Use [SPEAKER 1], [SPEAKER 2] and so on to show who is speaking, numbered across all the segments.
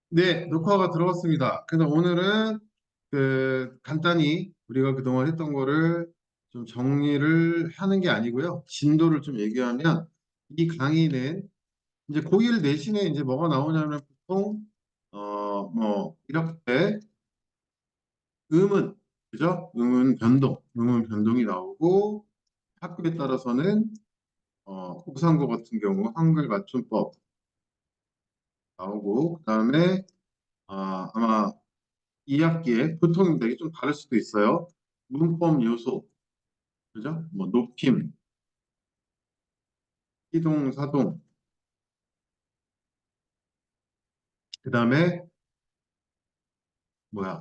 [SPEAKER 1] 네, 녹화가 들어갔습니다. 그래서 오늘은 간단히 우리가 그동안 했던 거를 좀 정리를 하는 게 아니고요. 진도를 좀 얘기하면 이 강의는 이제 고1 내신에 이제 뭐가 나오냐면 보통 이렇게 음은 그죠? 음은 변동이 나오고 학교에 따라서는 고상고 같은 경우 한글 맞춤법 나오고 그다음에 아마 2학기에 보통 되게 좀 다를 수도 있어요. 문법 요소, 그죠? 뭐 높임, 희동, 사동, 그 다음에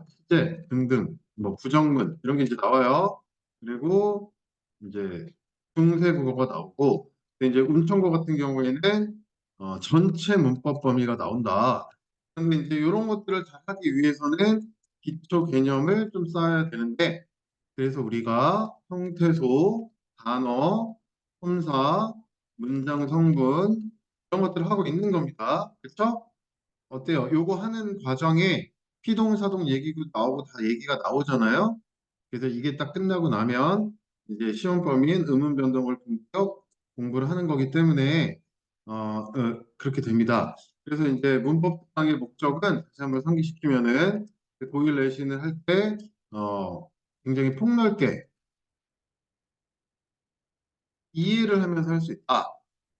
[SPEAKER 1] 시제 등등, 뭐 부정문 이런 게 이제 나와요. 그리고 이제 중세국어가 나오고, 근데 이제 운천고 같은 경우에는 전체 문법 범위가 나온다. 근데 이제 이런 것들을 잘 하기 위해서는 기초 개념을 좀 쌓아야 되는데, 그래서 우리가 형태소, 단어, 품사, 문장 성분 이런 것들을 하고 있는 겁니다. 그렇죠? 어때요? 요거 하는 과정에 피동사동 얘기도 나오고 다 얘기가 나오잖아요. 그래서 이게 딱 끝나고 나면 이제 시험 범위인 의문 변동을 본격 공부를 하는 거기 때문에 그렇게 됩니다. 그래서 이제 문법 강의 목적은 다시 한번 상기시키면은 고1 내신을 할 때 굉장히 폭넓게 이해를 하면서 할 수 있다.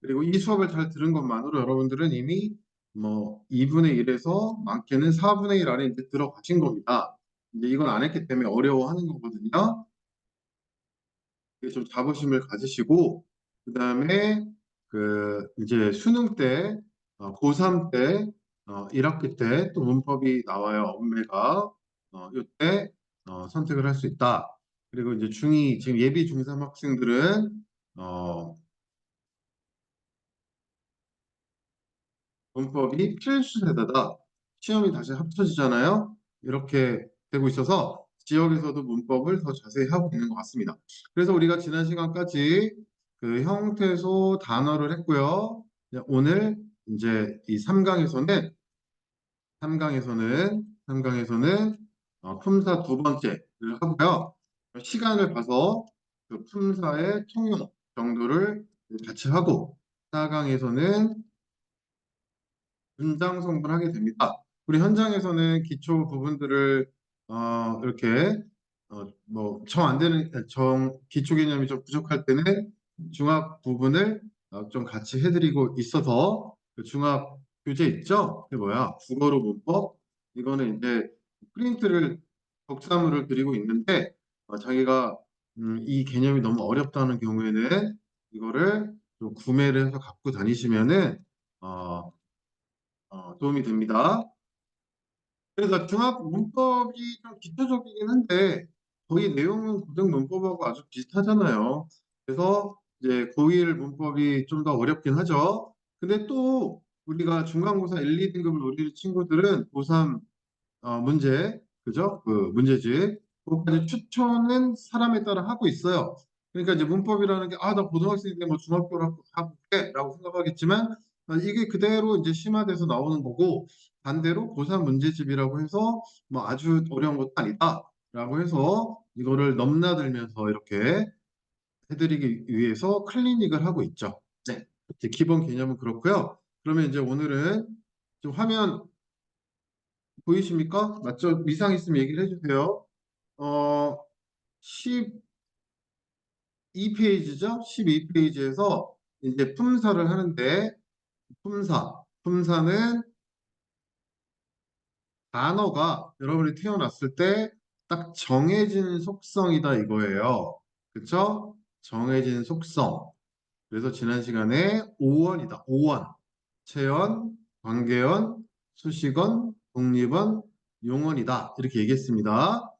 [SPEAKER 1] 그리고 이 수업을 잘 들은 것만으로 여러분들은 이미 뭐 2분의 1에서 많게는 4분의 1 안에 이제 들어가신 겁니다. 이제 이건 안 했기 때문에 어려워하는 거거든요. 이게 좀 자부심을 가지시고 그다음에 이제 수능 때 고3 때 1학기 때 또 문법이 나와요. 엄매가 이때 선택을 할 수 있다. 그리고 이제 중2 지금 예비 중3 학생들은 어, 문법이 필수세대다. 시험이 다시 합쳐지잖아요. 이렇게 되고 있어서 지역에서도 문법을 더 자세히 하고 있는 것 같습니다. 그래서 우리가 지난 시간까지 그 형태소 단어를 했고요. 오늘 이제 이 3강에서는 품사 두 번째를 하고요. 시간을 봐서 그 품사의 통용 정도를 같이 하고 4강에서는 분장 성분하게 됩니다. 우리 현장에서는 기초 부분들을 이렇게 정 안 되는 정 기초 개념이 좀 부족할 때는 중학 부분을 좀 같이 해드리고 있어서 그 중학 교재 있죠? 그게 국어로 문법 이거는 이제 프린트를 독사물을 드리고 있는데 자기가 이 개념이 너무 어렵다는 경우에는 이거를 좀 구매를 해서 갖고 다니시면은 어, 도움이 됩니다. 그래서 중학 문법이 좀 기초적이긴 한데 거의 내용은 고등 문법하고 아주 비슷하잖아요. 그래서 이제 고1 문법이 좀 더 어렵긴 하죠. 근데 또 우리가 중간고사 1, 2등급을 노리는 친구들은 고3 문제, 그죠? 그 문제집. 그것까지 추천은 사람에 따라 하고 있어요. 그러니까 이제 문법이라는 게, 나 고등학생인데 뭐 중학교를 해볼게 라고 생각하겠지만, 이게 그대로 이제 심화돼서 나오는 거고, 반대로 고3 문제집이라고 해서 뭐 아주 어려운 것도 아니다. 라고 해서 이거를 넘나들면서 이렇게 해드리기 위해서 클리닉을 하고 있죠. 네. 이제 기본 개념은 그렇고요. 그러면 이제 오늘은 좀 화면 보이십니까? 맞죠? 이상 있으면 얘기를 해주세요. 어, 12페이지죠? 12페이지에서 이제 품사를 하는데, 품사는 단어가 여러분이 태어났을 때 딱 정해진 속성이다 이거예요. 그쵸? 정해진 속성. 그래서 지난 시간에 5원이다. 5원. 체원, 관계원, 수식원, 독립원, 용언이다. 이렇게 얘기했습니다.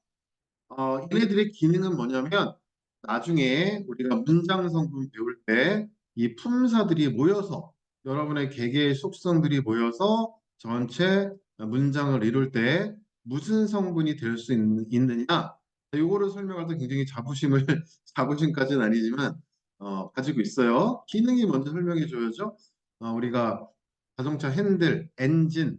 [SPEAKER 1] 얘네들의 기능은 뭐냐면 나중에 우리가 문장 성분 배울 때 이 품사들이 모여서 여러분의 개개의 속성들이 모여서 전체 문장을 이룰 때 무슨 성분이 될 수 있느냐 요거를 설명할 때 굉장히 자부심을 자부심까지는 아니지만 가지고 있어요. 기능이 먼저 설명해 줘야죠. 우리가 자동차 핸들, 엔진,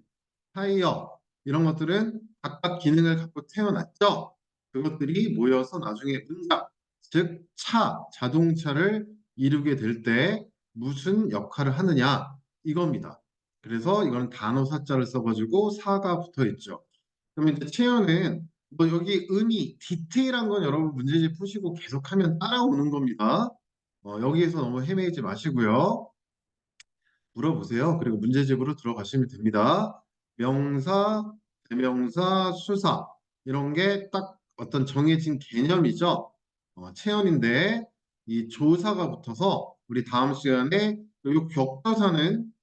[SPEAKER 1] 타이어 이런 것들은 각각 기능을 갖고 태어났죠. 그것들이 모여서 나중에 문장, 즉 차, 자동차를 이루게 될 때 무슨 역할을 하느냐 이겁니다. 그래서 이건 단어 사자를 써가지고 사가 붙어 있죠. 그러면 이제 체어는 뭐 여기 의미, 디테일한 건 여러분 문제집 푸시고 계속하면 따라오는 겁니다. 여기에서 너무 헤매지 마시고요. 물어보세요. 그리고 문제집으로 들어가시면 됩니다. 명사, 대명사, 수사 이런 게 딱 어떤 정해진 개념이죠. 체언인데 이 조사가 붙어서 우리 다음 시간에 이 격조사는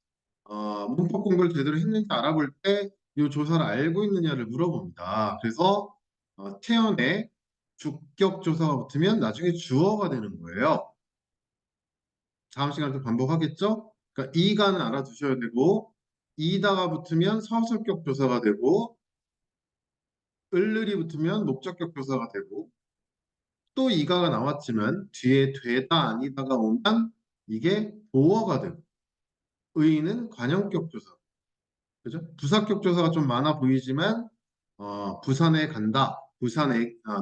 [SPEAKER 1] 문법 공부를 제대로 했는지 알아볼 때 이 조사를 알고 있느냐를 물어봅니다. 그래서 체언에 주격 조사가 붙으면 나중에 주어가 되는 거예요. 다음 시간에 또 반복하겠죠? 그러니까 이가는 알아두셔야 되고 이다가 붙으면 서술격 조사가 되고 을을이 붙으면 목적격 조사가 되고 또 이가가 나왔지만 뒤에 되다 아니다가 오면 이게 보어가 되고 의는 관형격 조사 그죠? 부사격 조사가 좀 많아 보이지만 부산에 간다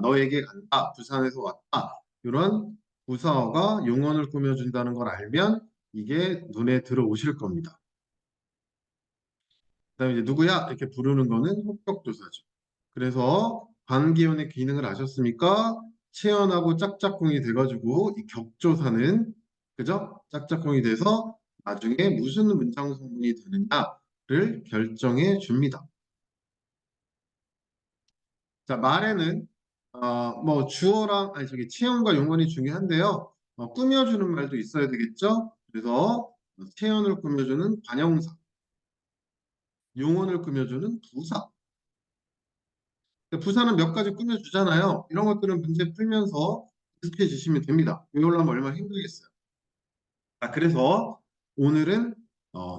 [SPEAKER 1] 너에게 간다 부산에서 왔다 이런 부사어가 용언을 꾸며준다는 걸 알면 이게 눈에 들어오실 겁니다. 그다음에 이제 누구야 이렇게 부르는 거는 호격조사죠. 그래서 관계연의 기능을 아셨습니까? 체언하고 짝짝꿍이 돼가지고 이 격조사는 그죠? 짝짝꿍이 돼서 나중에 무슨 문장 성분이 되느냐를 결정해 줍니다. 자 말에는 뭐 주어랑 아니 저기 체언과 용언이 중요한데요. 꾸며주는 말도 있어야 되겠죠? 그래서 체언을 꾸며주는 관형사, 용언을 꾸며주는 부사. 부사는 몇 가지 꾸며주잖아요. 이런 것들은 문제 풀면서 익숙해지시면 됩니다. 외우려면 얼마나 힘들겠어요. 그래서 오늘은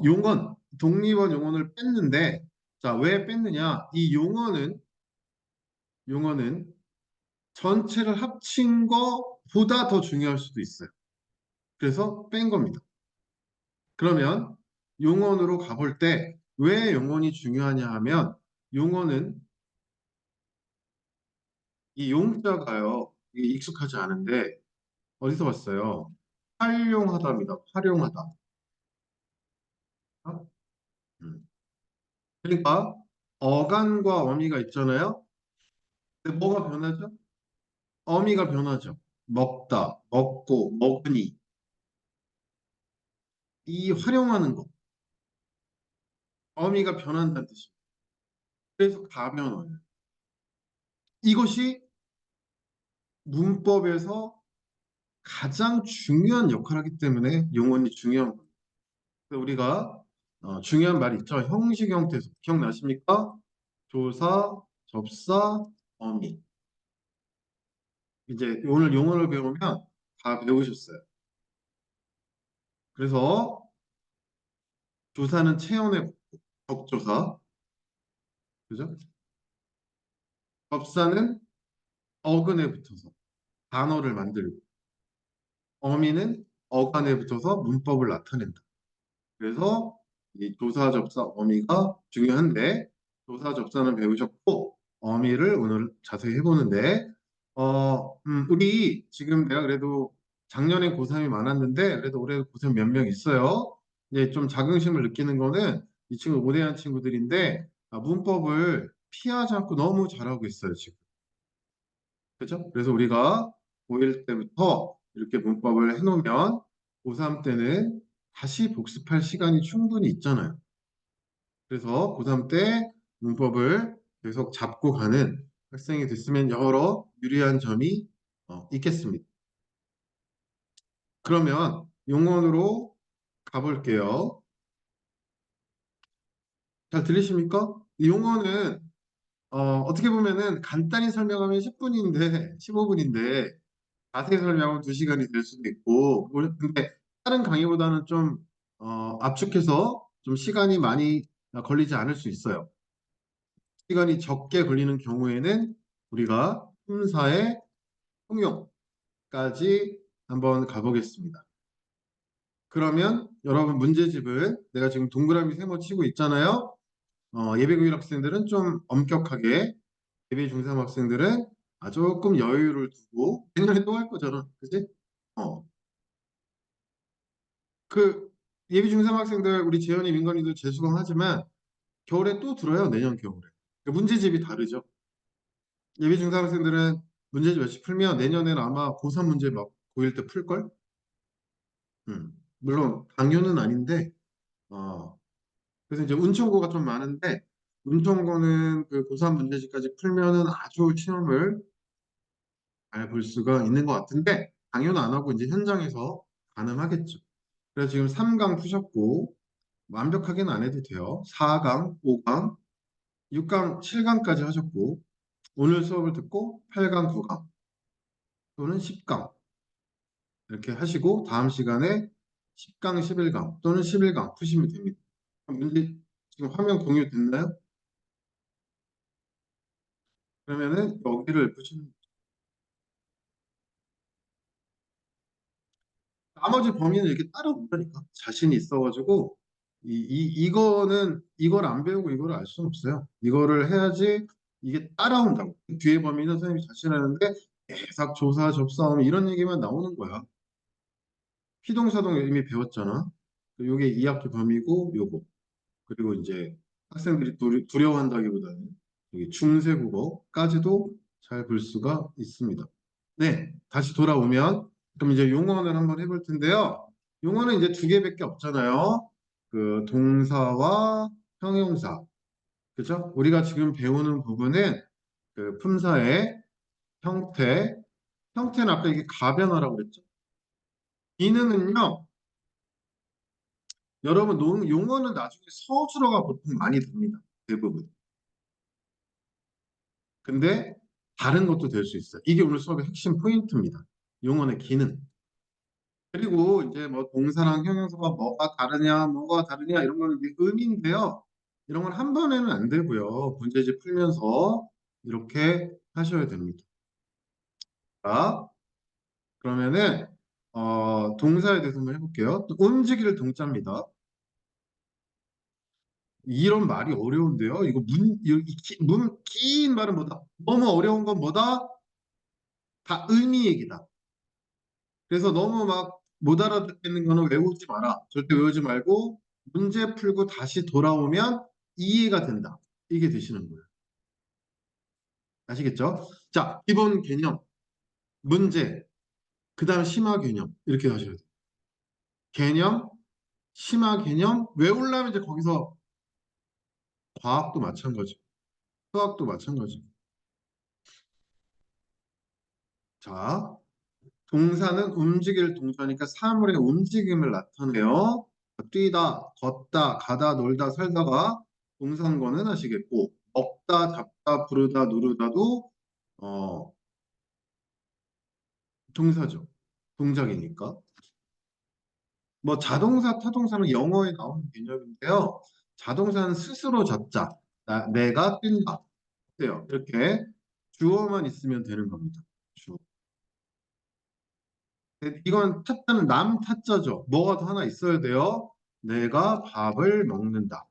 [SPEAKER 1] 용언, 독립원 용언을 뺐는데 자, 왜 뺐느냐? 이 용언은 전체를 합친 거보다 더 중요할 수도 있어요. 그래서 뺀 겁니다. 그러면 용언으로 가볼 때 왜 용언이 중요하냐 하면 용언은 이 용자가요. 이게 익숙하지 않은데 어디서 봤어요? 활용하다입니다. 활용하다. 어? 음. 그러니까 어간과 어미가 있잖아요. 근데 뭐가 변하죠? 어미가 변하죠. 먹다, 먹고, 먹으니. 이 활용하는 거. 어미가 변한다는 뜻이에요. 그래서 가변어예요. 이것이 문법에서 가장 중요한 역할을 하기 때문에 용언이 중요한 거예요. 그래서 우리가 중요한 말 있죠. 형식 형태에서 기억나십니까? 조사, 접사, 어미. 이제 오늘 용어를 배우면 다 배우셨어요. 그래서 조사는 체온의 적조사, 그죠? 접사는 어근에 붙어서 단어를 만들고, 어미는 어간에 붙어서 문법을 나타낸다. 그래서 이 조사, 접사, 어미가 중요한데, 조사, 접사는 배우셨고, 어미를 오늘 자세히 해보는데, 우리 지금 내가 그래도 작년에 고3이 많았는데, 그래도 올해 고3 몇 명 있어요. 이제 좀 자긍심을 느끼는 거는 이 친구 모대한 친구들인데, 문법을 피하지 않고 너무 잘하고 있어요, 지금. 그죠? 그래서 우리가 고1 때부터 이렇게 문법을 해놓으면 고3 때는 다시 복습할 시간이 충분히 있잖아요. 그래서 고3 때 문법을 계속 잡고 가는 학생이 됐으면 여러 유리한 점이 있겠습니다. 그러면 용언으로 가볼게요. 잘 들리십니까? 이 용어는 어떻게 보면은 간단히 설명하면 10분인데 15분인데 자세히 설명하면 2시간이 될 수도 있고 근데 다른 강의보다는 좀 압축해서 좀 시간이 많이 걸리지 않을 수 있어요. 시간이 적게 걸리는 경우에는 우리가 품사의 통용까지 한번 가보겠습니다. 그러면 여러분 문제집은 내가 지금 동그라미 세모 치고 있잖아요. 예비고일 학생들은 좀 엄격하게, 예비 중3 학생들은 조금 여유를 두고 내년에 또 할 거잖아, 그지? 어, 그 예비 중3 학생들 우리 재현이 민건이도 재수강하지만 겨울에 또 들어요, 내년 겨울에. 그 문제집이 다르죠. 예비 중3 학생들은 문제집 열심히 풀면 내년에는 아마 고3 문제 막 고1 때 풀걸? 물론 강요는 아닌데, 어, 그래서 이제 운천고가 좀 많은데, 운천고는 그 고3 문제집까지 풀면은 아주 시험을 잘 볼 수가 있는 것 같은데, 강요는 안 하고 이제 현장에서 가늠하겠죠. 그래서 지금 3강 푸셨고, 완벽하게는 안 해도 돼요. 4강, 5강, 6강, 7강까지 하셨고, 오늘 수업을 듣고 8강, 9강 또는 10강 이렇게 하시고, 다음 시간에 10강, 11강 또는 11강 푸시면 됩니다. 문제 지금 화면 공유 됐나요? 그러면은 여기를 보시면 나머지 범위는 이렇게 따라온다니까. 자신이 있어가지고 이거는 이걸 안 배우고 이걸 알 수는 없어요. 이거를 해야지 이게 따라온다고. 뒤에 범위는 선생님이 자신하는데 계속 조사, 접사하면 이런 얘기만 나오는 거야. 피동사동 이미 배웠잖아. 요게 2학기 범위고 요거. 그리고 이제 학생들이 두려워한다기보다는 여기 중세국어까지도 잘 볼 수가 있습니다. 네, 다시 돌아오면 그럼 이제 용어를 한번 해볼 텐데요. 용어는 이제 두 개밖에 없잖아요. 그 동사와 형용사. 그죠? 우리가 지금 배우는 부분은 그 품사의 형태, 형태는 아까 이게 가변화라고 그랬죠. 기능은요, 여러분 용어는 나중에 서술어가 보통 많이 됩니다. 대부분. 근데 다른 것도 될 수 있어요. 이게 오늘 수업의 핵심 포인트입니다. 용어의 기능. 그리고 이제 뭐 동사랑 형용사가 뭐가 다르냐 이런 거는 이제 의미인데요. 이런 건 한 번에는 안 되고요. 문제집 풀면서 이렇게 하셔야 됩니다. 자, 그러면은 동사에 대해서 한번 해볼게요. 또 움직일 동자입니다. 이런 말이 어려운데요. 이거 긴 말은 뭐다? 너무 어려운 건 뭐다? 다 의미 얘기다. 그래서 너무 막 못 알아듣겠는 거는 외우지 마라. 절대 외우지 말고 문제 풀고 다시 돌아오면 이해가 된다. 이게 되시는 거예요. 아시겠죠? 자, 기본 개념, 문제, 그 다음 심화 개념 이렇게 하셔야 돼요. 개념, 심화 개념 외우려면 이제 거기서 과학도 마찬가지, 수학도 마찬가지. 자, 동사는 움직일 동사니까 사물의 움직임을 나타내요. 뛰다, 걷다, 가다, 놀다, 살다가 동사인 거는 아시겠고, 먹다, 잡다, 부르다, 누르다도 어, 동사죠. 동작이니까. 뭐 자동사, 타동사는 영어에 나오는 개념인데요. 자동사는 스스로 잡자. 내가 뛴다. 어때요? 이렇게 주어만 있으면 되는 겁니다. 주어. 이건 타자는 남 타자죠. 뭐가 더 하나 있어야 돼요. 내가 밥을 먹는다.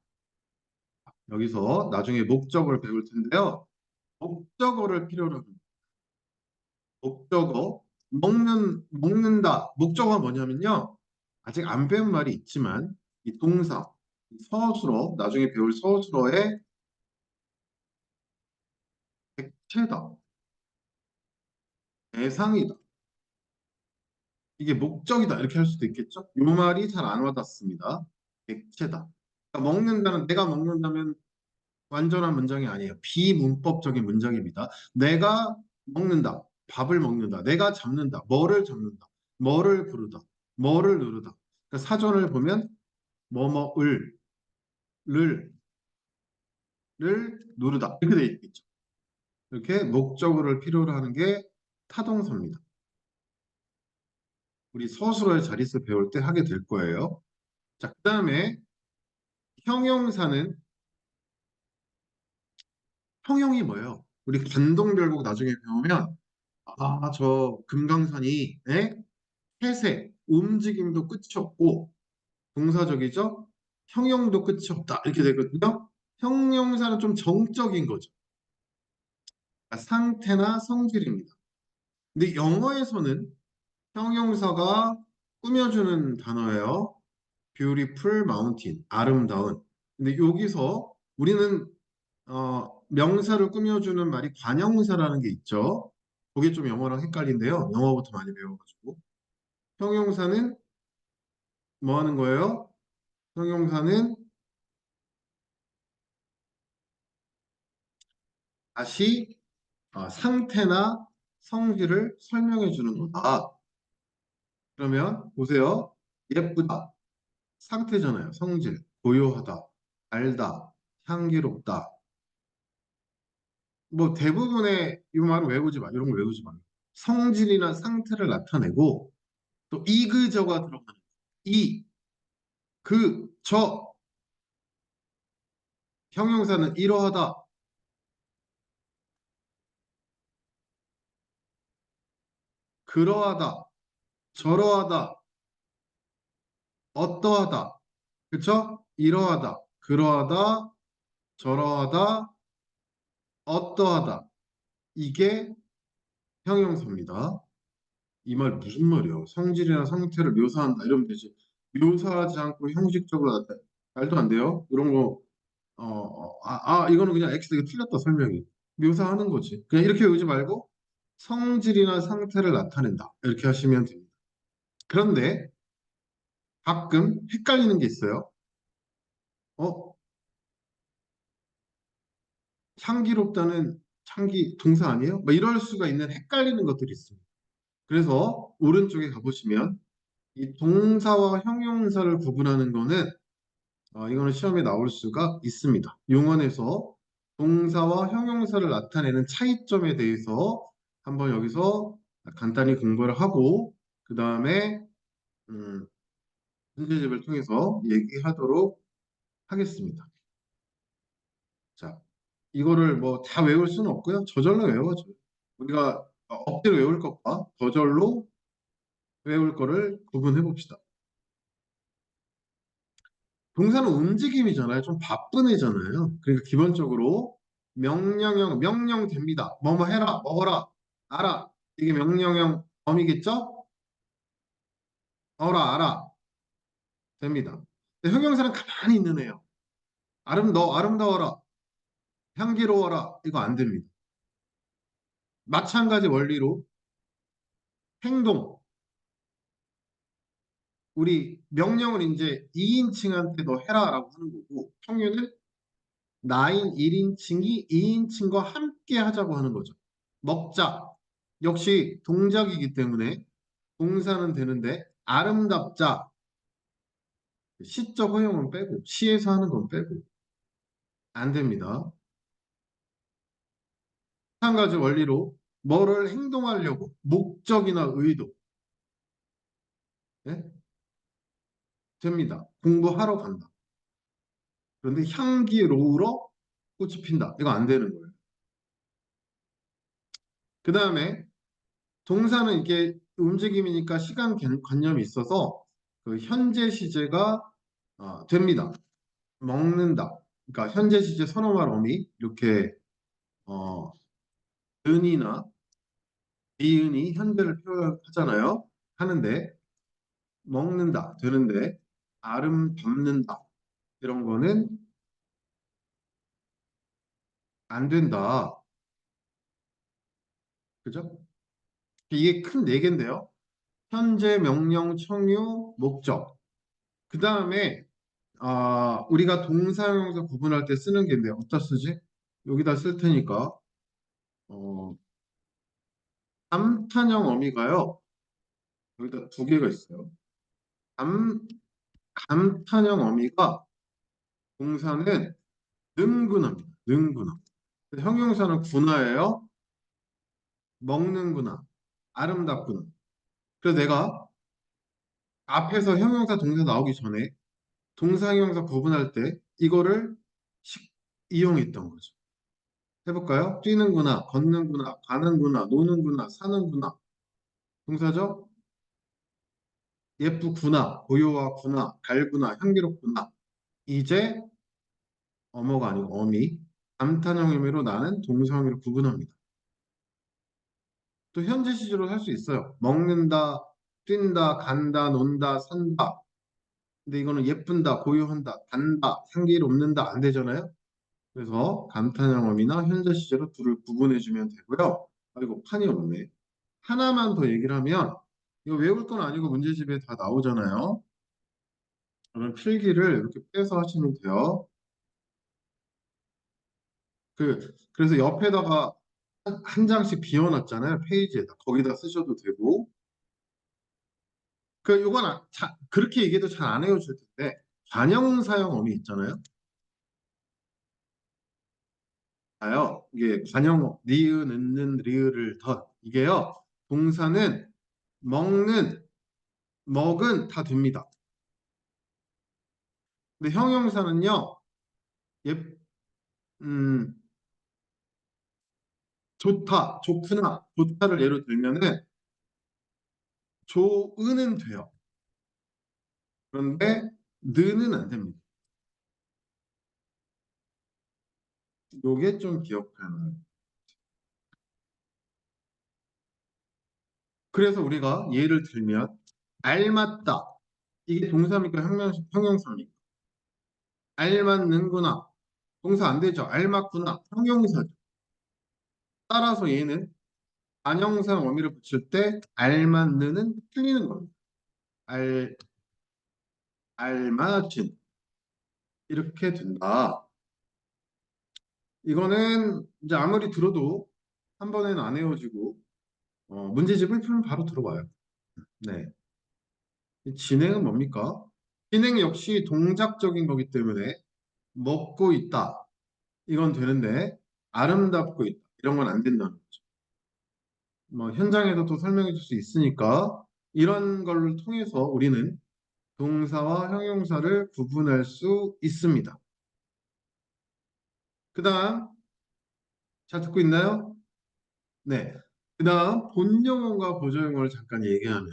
[SPEAKER 1] 여기서 나중에 목적어를 배울 텐데요. 목적어를 필요로 합니다. 목적어. 먹는다. 목적어가 뭐냐면요. 아직 안 배운 말이 있지만 이 동사, 이 서술어, 나중에 배울 서술어의 백체다. 대상이다. 이게 목적이다. 이렇게 할 수도 있겠죠. 이 말이 잘 안 와닿습니다. 백체다. 그러니까 먹는다는 내가 먹는다면 완전한 문장이 아니에요. 비문법적인 문장입니다. 내가 먹는다. 밥을 먹는다. 내가 잡는다. 뭐를 잡는다. 뭐를 부르다. 뭐를 누르다. 그러니까 사전을 보면 뭐뭐을 를 누르다. 이렇게 돼 있겠죠. 이렇게 목적어를 필요로 하는 게 타동사입니다. 우리 서술어의 자릿수 배울 때 하게 될 거예요. 자, 그다음에 형용사는 형용이 뭐예요? 우리 관동별곡 나중에 배우면 저 금강산이 태세, 움직임도 끝이 없고 동사적이죠? 형용도 끝이 없다. 이렇게 되거든요. 형용사는 좀 정적인 거죠. 그러니까 상태나 성질입니다. 근데 영어에서는 형용사가 꾸며주는 단어예요. beautiful mountain, 아름다운. 근데 여기서 우리는 명사를 꾸며주는 말이 관형사라는 게 있죠. 그게 좀 영어랑 헷갈린데요. 영어부터 많이 배워가지고. 형용사는 뭐 하는 거예요? 형용사는 다시 상태나 성질을 설명해 주는 거다. 그러면 보세요. 예쁘다. 상태잖아요. 성질. 고요하다. 달다. 향기롭다. 뭐 대부분의 이 말은 외우지 마. 이런 거 외우지 마. 성질이나 상태를 나타내고 또 이그저가 들어가는 이, 그, 저 형용사는 이러하다, 그러하다, 저러하다, 어떠하다. 그쵸? 이러하다, 그러하다, 저러하다, 어떠하다. 이게 형용사입니다. 이 말 무슨 말이야? 성질이나 상태를 묘사한다 이러면 되지. 묘사하지 않고 형식적으로 나타내. 말도 안 돼요. 이런 거 이거는 그냥 X 이거 틀렸다 설명이. 묘사하는 거지. 그냥 이렇게 외우지 말고 성질이나 상태를 나타낸다. 이렇게 하시면 됩니다. 그런데 가끔 헷갈리는 게 있어요. 어, 향기롭다는 향기 동사 아니에요? 뭐 이럴 수가 있는 헷갈리는 것들이 있습니다. 그래서 오른쪽에 가보시면 이 동사와 형용사를 구분하는 거는 이거는 시험에 나올 수가 있습니다. 용언에서 동사와 형용사를 나타내는 차이점에 대해서 한번 여기서 간단히 공부를 하고 그 다음에 문제집을 통해서 얘기하도록 하겠습니다. 자, 이거를 뭐 다 외울 수는 없고요. 저절로 외워줘. 우리가 억지로 외울 것과 저절로 외울 거를 구분해 봅시다. 동사는 움직임이잖아요. 좀 바쁜 애잖아요. 그러니까 기본적으로 명령형, 명령됩니다. 뭐뭐 해라, 먹어라, 알아. 이게 명령형 범위겠죠? 어라, 알아. 됩니다. 근데 형용사는 가만히 있는 애요. 아름다워라, 향기로워라. 이거 안 됩니다. 마찬가지 원리로 행동. 우리 명령을 이제 2인칭한테 너 해라라고 하는 거고 평유는 나인 1인칭이 2인칭과 함께 하자고 하는 거죠. 먹자. 역시 동작이기 때문에 동사는 되는데 아름답자. 시적 허용은 빼고 시에서 하는 건 빼고 안 됩니다. 마찬가지 원리로 뭐를 행동하려고 목적이나 의도 예? 됩니다. 공부하러 간다. 그런데 향기로우러 꽃이 핀다. 이거 안 되는 거예요. 그 다음에 동사는 이게 움직임이니까 시간 관념이 있어서 그 현재 시제가 됩니다. 먹는다. 그러니까 현재 시제 선어말 어미 이렇게 어, 은이나 이은이 현재를 표현하잖아요. 하는데 먹는다 되는데 아름답는다 이런 거는 안 된다. 그죠? 이게 큰 네 개인데요. 현재, 명령, 청유, 목적. 그 다음에 우리가 동사형용사 구분할 때 쓰는 게 있는데 어디다 쓰지? 여기다 쓸 테니까 어, 감탄형 어미가요. 여기다 두 개가 있어요. 감, 감탄형 어미가 동사는 능구나입니다. 능구나. 형용사는 구나예요. 먹는구나. 아름답구나. 그래서 내가 앞에서 형용사 동사 나오기 전에 동사 형용사 구분할 때 이거를 이용했던 거죠. 해볼까요? 뛰는구나, 걷는구나, 가는구나, 노는구나, 사는구나. 동사죠? 예쁘구나, 고요하구나, 달구나, 향기롭구나. 이제 어머가 아니고 어미. 감탄형 의미로 나는 동사 의미로 구분합니다. 또 현재 시제로 할 수 있어요. 먹는다, 뛴다, 간다, 논다, 산다. 근데 이거는 예쁜다, 고요한다, 단다, 상기롭는다 안 되잖아요. 그래서 감탄형 어미나 현재 시제로 둘을 구분해 주면 되고요. 아이고 판이 없네. 하나만 더 얘기를 하면 이거 외울 건 아니고 문제집에 다 나오잖아요. 그러면 필기를 이렇게 빼서 하시면 돼요. 그래서 옆에다가 한 장씩 비워놨잖아요. 페이지에다. 거기다 쓰셔도 되고. 요건 그렇게 얘기해도 잘 안 외워질 텐데 관형사형 어미 있잖아요. 아요. 이게 관형 니은, 은는, 리을을 덧 이게요. 동사는 먹는, 먹은 다 됩니다. 근데 형용사는요. 예, 음, 좋다, 좋구나, 좋다를 예로 들면은 좋은은 돼요. 그런데 느는 안 됩니다. 요게 좀 기억하는. 그래서 우리가 예를 들면 알맞다. 이게 동사입니까? 형용사입니까? 알맞는구나. 동사 안 되죠. 알맞구나. 형용사죠. 따라서 얘는 관형사 어미를 붙일 때 알맞는은 틀리는 겁니다. 알, 알맞은 이렇게 된다. 이거는 이제 아무리 들어도 한 번에는 안 외워지고 문제집을 풀면 바로 들어와요. 네. 이 진행은 뭡니까? 진행 역시 동작적인 거기 때문에 먹고 있다. 이건 되는데 아름답고 있다. 이런 건 안 된다는 거죠. 뭐 현장에서 또 설명해 줄 수 있으니까 이런 걸 통해서 우리는 동사와 형용사를 구분할 수 있습니다. 그 다음 잘 듣고 있나요? 네. 그 다음 본용어과 보조용어를 잠깐 얘기하면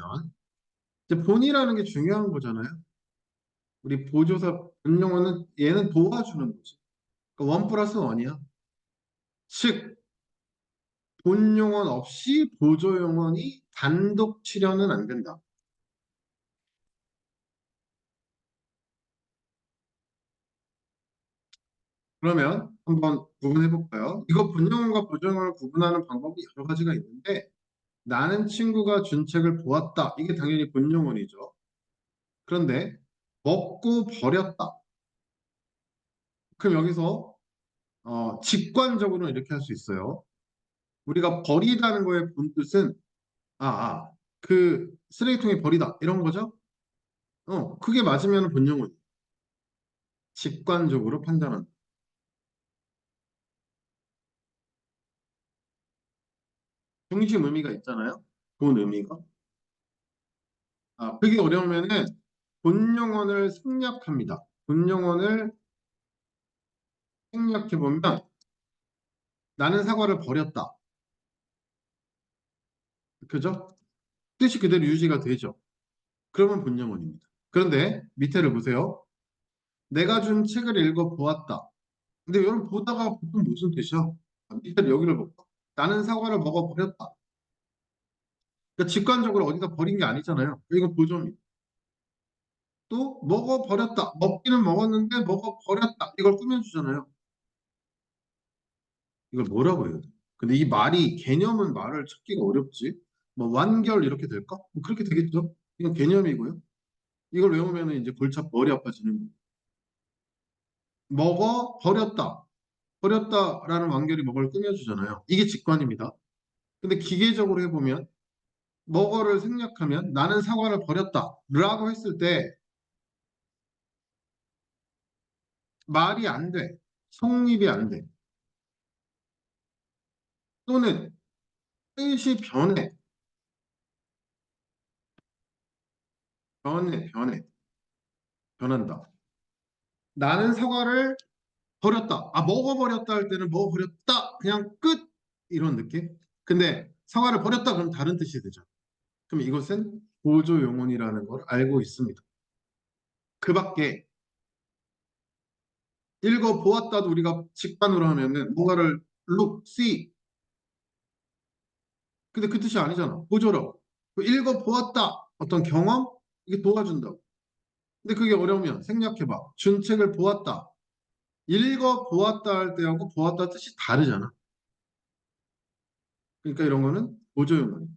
[SPEAKER 1] 이제 본이라는 게 중요한 거잖아요. 우리 보조사 본용어는 얘는 도와주는 거지. 그러니까 원 플러스 원이야. 즉 본용어 없이 보조용어니 단독 출연은 안 된다. 그러면 한번 구분해 볼까요? 이거 본용어과 보조용어를 구분하는 방법이 여러 가지가 있는데 나는 친구가 준 책을 보았다. 이게 당연히 본용어이죠. 그런데 먹고 버렸다. 그럼 여기서 직관적으로는 이렇게 할 수 있어요. 우리가 버리다는 거의 본 뜻은 그 쓰레기통에 버리다 이런 거죠. 그게 맞으면 본용어예요. 직관적으로 판단한다. 중심 의미가 있잖아요. 본 의미가. 그게 어려우면은 본용어를 생략합니다. 본용어를 생략해 보면 나는 사과를 버렸다. 그죠? 뜻이 그대로 유지가 되죠. 그러면 본용어입니다. 그런데 밑에를 보세요. 내가 준 책을 읽어 보았다. 근데 여러분 보다가 보통 무슨 뜻이야? 밑에를 여기를 볼까? 나는 사과를 먹어 버렸다. 그러니까 직관적으로 어디다 버린 게 아니잖아요. 이건 보조입니다. 또 먹어 버렸다. 먹기는 먹었는데 먹어 버렸다. 이걸 꾸며주잖아요. 이걸 뭐라고 해요? 근데 이 말이 개념은 말을 찾기가 어렵지. 뭐 완결 이렇게 될까? 뭐 그렇게 되겠죠. 이건 개념이고요. 이걸 외우면 이제 골치 머리 아파지는 거예요. 먹어 버렸다. 버렸다라는 완결이 먹어를 꾸며주잖아요. 이게 직관입니다. 근데 기계적으로 해보면 먹어를 생략하면 나는 사과를 버렸다라고 했을 때 말이 안 돼. 성립이 안 돼. 또는 뜻이 변해. 변한다. 나는 사과를 버렸다. 먹어버렸다 할 때는 먹어버렸다. 그냥 끝. 이런 느낌. 근데 사과를 버렸다 그럼 다른 뜻이 되죠. 그럼 이것은 보조 용언이라는 걸 알고 있습니다. 그 밖에 읽어 보았다도 우리가 직관으로 하면은 뭔가를 look, see. 근데 그 뜻이 아니잖아. 보조라고. 그 읽어 보았다. 어떤 경험? 이게 도와준다고. 근데 그게 어려우면 생략해봐. 준 책을 보았다. 읽어 보았다 할 때하고 보았다 뜻이 다르잖아. 그러니까 이런 거는 보조용어예요.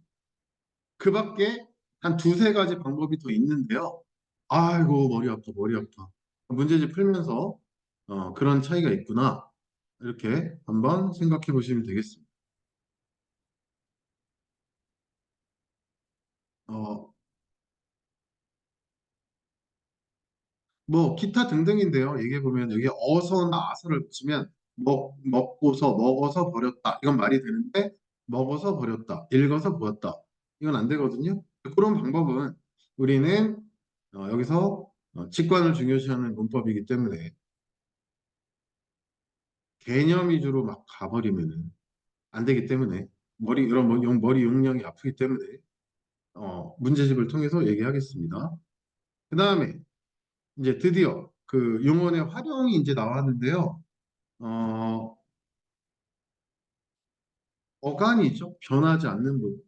[SPEAKER 1] 그 밖에 한 두세 가지 방법이 더 있는데요. 아이고, 머리 아파, 머리 아파. 문제집 풀면서 그런 차이가 있구나. 이렇게 한번 생각해 보시면 되겠습니다. 어, 뭐 기타 등등인데요. 얘기해 보면 여기 어서나 아서를 붙이면 먹고서 먹어서 버렸다. 이건 말이 되는데 먹어서 버렸다. 읽어서 보았다. 이건 안 되거든요. 그런 방법은 우리는 여기서 직관을 중요시하는 문법이기 때문에 개념 위주로 막 가버리면은 안 되기 때문에 머리 용량이 아프기 때문에 문제집을 통해서 얘기하겠습니다. 그 다음에 이제 드디어 그 용언의 활용이 이제 나왔는데요. 어, 어간이죠. 변하지 않는 부분.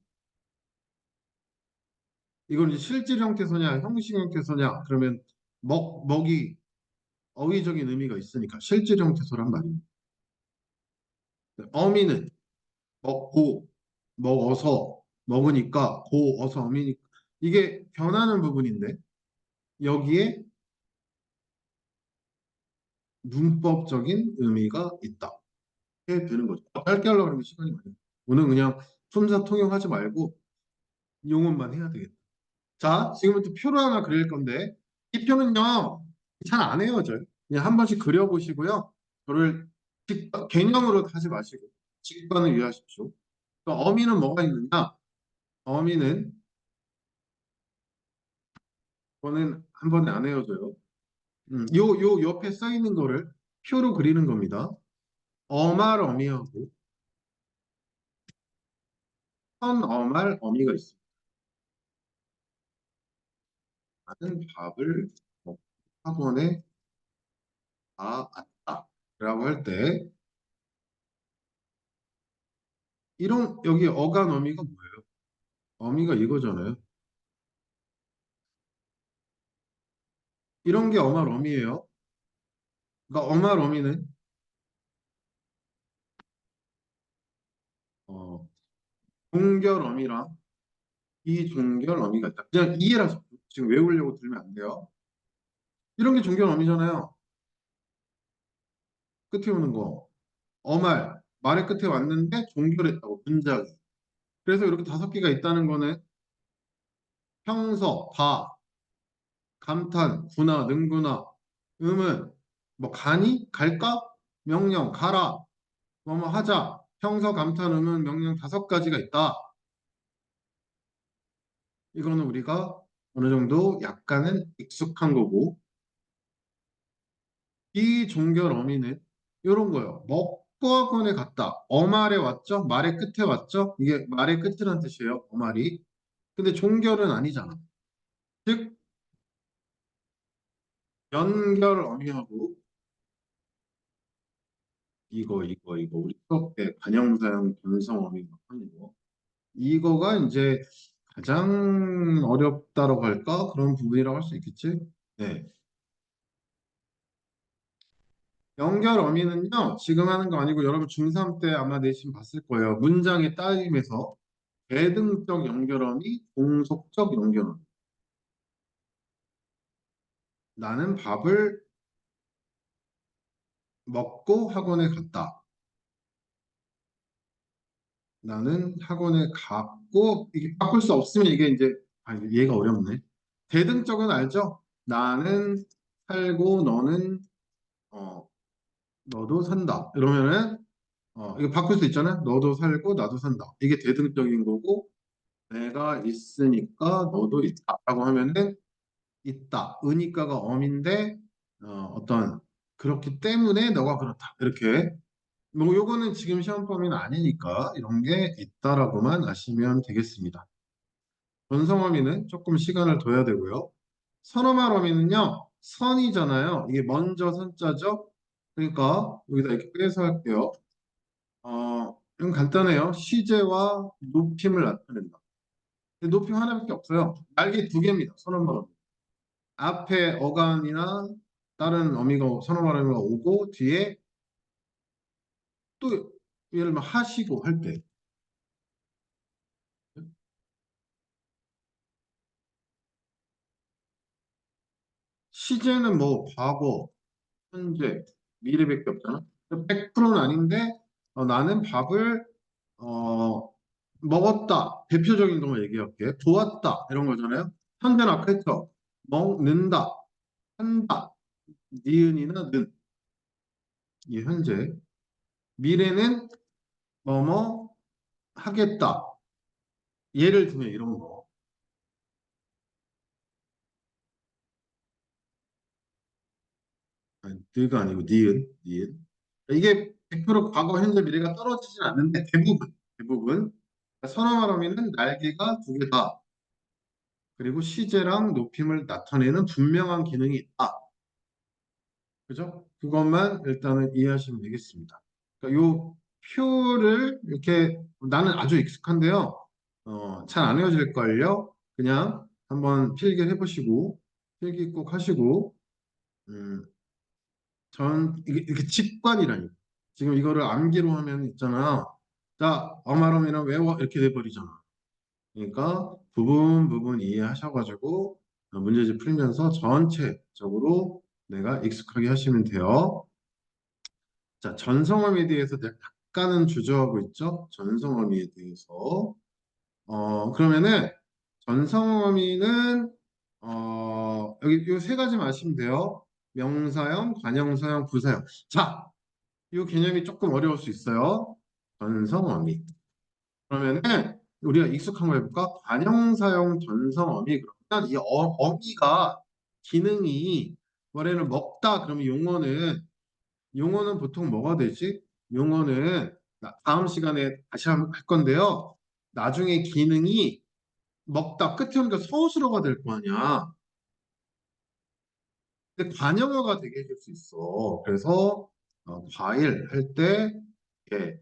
[SPEAKER 1] 이걸 이제 실질 형태소냐, 형식 형태소냐, 그러면 먹이 어휘적인 의미가 있으니까 실질 형태소란 말입니다. 어미는 먹고, 먹어서, 먹으니까, 고, 어서, 어미니까. 이게 변하는 부분인데, 여기에 문법적인 의미가 있다. 이렇게 되는 거죠. 짧게 하려고 하면 시간이 많이. 오늘 그냥 품사 통용하지 말고 용어만 해야 되겠다. 자, 지금부터 표를 하나 그릴 건데, 이 표는요, 잘 안 헤어져요. 그냥 한 번씩 그려보시고요. 저를 개념으로 하지 마시고, 직관을 이해하십시오. 또 어미는 뭐가 있느냐? 어미는, 이거는 한 번에 안 헤어져요. 요 옆에 써 있는 거를 표로 그리는 겁니다. 어말 어미하고 선어말 어미가 있습니다. 나는 밥을 먹고 학원에 다 왔다. 라고 할 때, 이런, 여기 어간 어미가 뭐예요? 어미가 이거잖아요. 이런 게 어말 어미예요. 그러니까 어말 어미는 어, 종결 어미랑 비종결 어미가 있다. 그냥 이해라서 지금 외우려고 들면 안 돼요. 이런 게 종결 어미잖아요. 끝에 오는 거. 어말, 말의 끝에 왔는데 종결했다고, 문장이. 그래서 이렇게 다섯 개가 있다는 거는 평서, 다, 감탄, 구나, 능구나, 음은 뭐 가니, 갈까, 명령, 가라, 뭐뭐 하자, 평서, 감탄, 음은, 명령 다섯 가지가 있다. 이거는 우리가 어느 정도 약간은 익숙한 거고, 이 종결 어미는 이런 거예요. 먹고 학원에 갔다. 어말에 왔죠? 말의 끝에 왔죠? 이게 말의 끝이라는 뜻이에요. 어말이. 근데 종결은 아니잖아. 즉 연결 어미하고 이거 우리 수업 때 관형사형 변성 어미 하는 거. 이거가 이제 가장 어렵다고 할까? 그런 부분이라고 할 수 있겠지? 네. 연결 어미는요, 지금 하는 거 아니고 여러분 중3 때 아마 내신 봤을 거예요. 문장의 따임에서 대등적 연결어미, 공속적 연결어미. 나는 밥을 먹고 학원에 갔다. 나는 학원에 갔고, 이게 바꿀 수 없으면 이게 이제, 얘가 어렵네. 대등적은 알죠? 나는 살고 너는, 어, 너도 산다. 이러면은, 이거 바꿀 수 있잖아? 너도 살고 나도 산다. 이게 대등적인 거고, 내가 있으니까 너도 있다. 라고 하면은, 있다. 으니까가 엄인데 어떤 그렇기 때문에 너가 그렇다. 이렇게 뭐 요거는 지금 시험 범위는 아니니까 이런 게 있다라고만 아시면 되겠습니다. 본성어미는 조금 시간을 둬야 되고요. 선어말 어미는요. 선이잖아요. 이게 먼저 선자죠. 그러니까 여기다 이렇게 빼서 할게요. 이건 간단해요. 시제와 높임을 나타낸다. 근데 높임 하나밖에 없어요. 날개 두 개입니다. 선언말음. 앞에 어간이나 다른 선언말음이가 오고 뒤에 또 예를 들면 하시고 할 때 시제는 뭐 과거, 현재, 미래밖에 없잖아. 100%는 아닌데 나는 밥을 어, 먹었다. 대표적인 것만 얘기할게. 보았다. 이런 거잖아요. 현재는 아까 했죠. 먹는다, 한다, 니은이나 는. 이게 현재. 미래는 뭐뭐 하겠다. 예를 들면 이런 거. 아니, 느가 아니고 니은, 니은. 이게 100% 과거, 현재, 미래가 떨어지진 않는데 대부분. 선어말어미는 날개가 두 개다. 그리고 시제랑 높임을 나타내는 분명한 기능이 있다. 그죠? 그것만 일단은 이해하시면 되겠습니다. 그러니까 요 표를 이렇게 나는 아주 익숙한데요. 잘 안 외워질걸요? 그냥 한번 필기를 해보시고 필기 꼭 하시고 음, 이게 이렇게 직관이라니. 지금 이거를 암기로 하면 있잖아. 자, 어마럼이랑 외워 이렇게 돼버리잖아. 그러니까 부분 이해하셔가지고 문제집 풀면서 전체적으로 내가 익숙하게 하시면 돼요. 자, 전성함에 대해서 내가 약간은 주저하고 있죠. 전성함에 대해서. 그러면은 전성함이는 여기 요 세 가지 마시면 돼요. 명사형, 관형사형, 부사형. 자, 이 개념이 조금 어려울 수 있어요. 전성어미. 그러면은 우리가 익숙한 거 해볼까? 관형사형 전성어미. 그러면 이 어미가 기능이 원래는 먹다 그러면 용어는 보통 뭐가 되지? 용어는 다음 시간에 다시 할 건데요. 나중에 기능이 먹다 끝에 오니까 서술어가 될 거 아니야. 근데 관형어가 되게 해줄 수 있어. 그래서 과일 할때 예,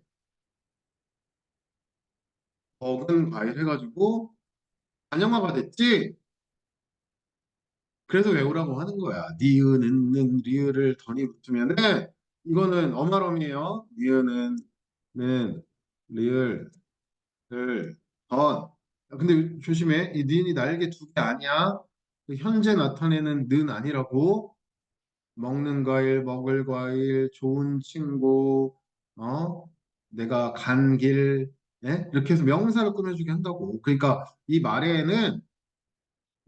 [SPEAKER 1] 먹은 과일 해가지고 관형어가 됐지. 그래서 외우라고 하는 거야. 니은은 는 리을을 던이 붙으면은 이거는 어말음이에요. 니은은 는 리을 을 던. 근데 조심해. 이 니은이 날개 두 개 아니야. 그 현재 나타내는 는 아니라고. 먹는 과일, 먹을 과일, 좋은 친구, 어? 내가 간 길, 예? 이렇게 해서 명사를 꾸며주게 한다고. 그러니까 이 말에는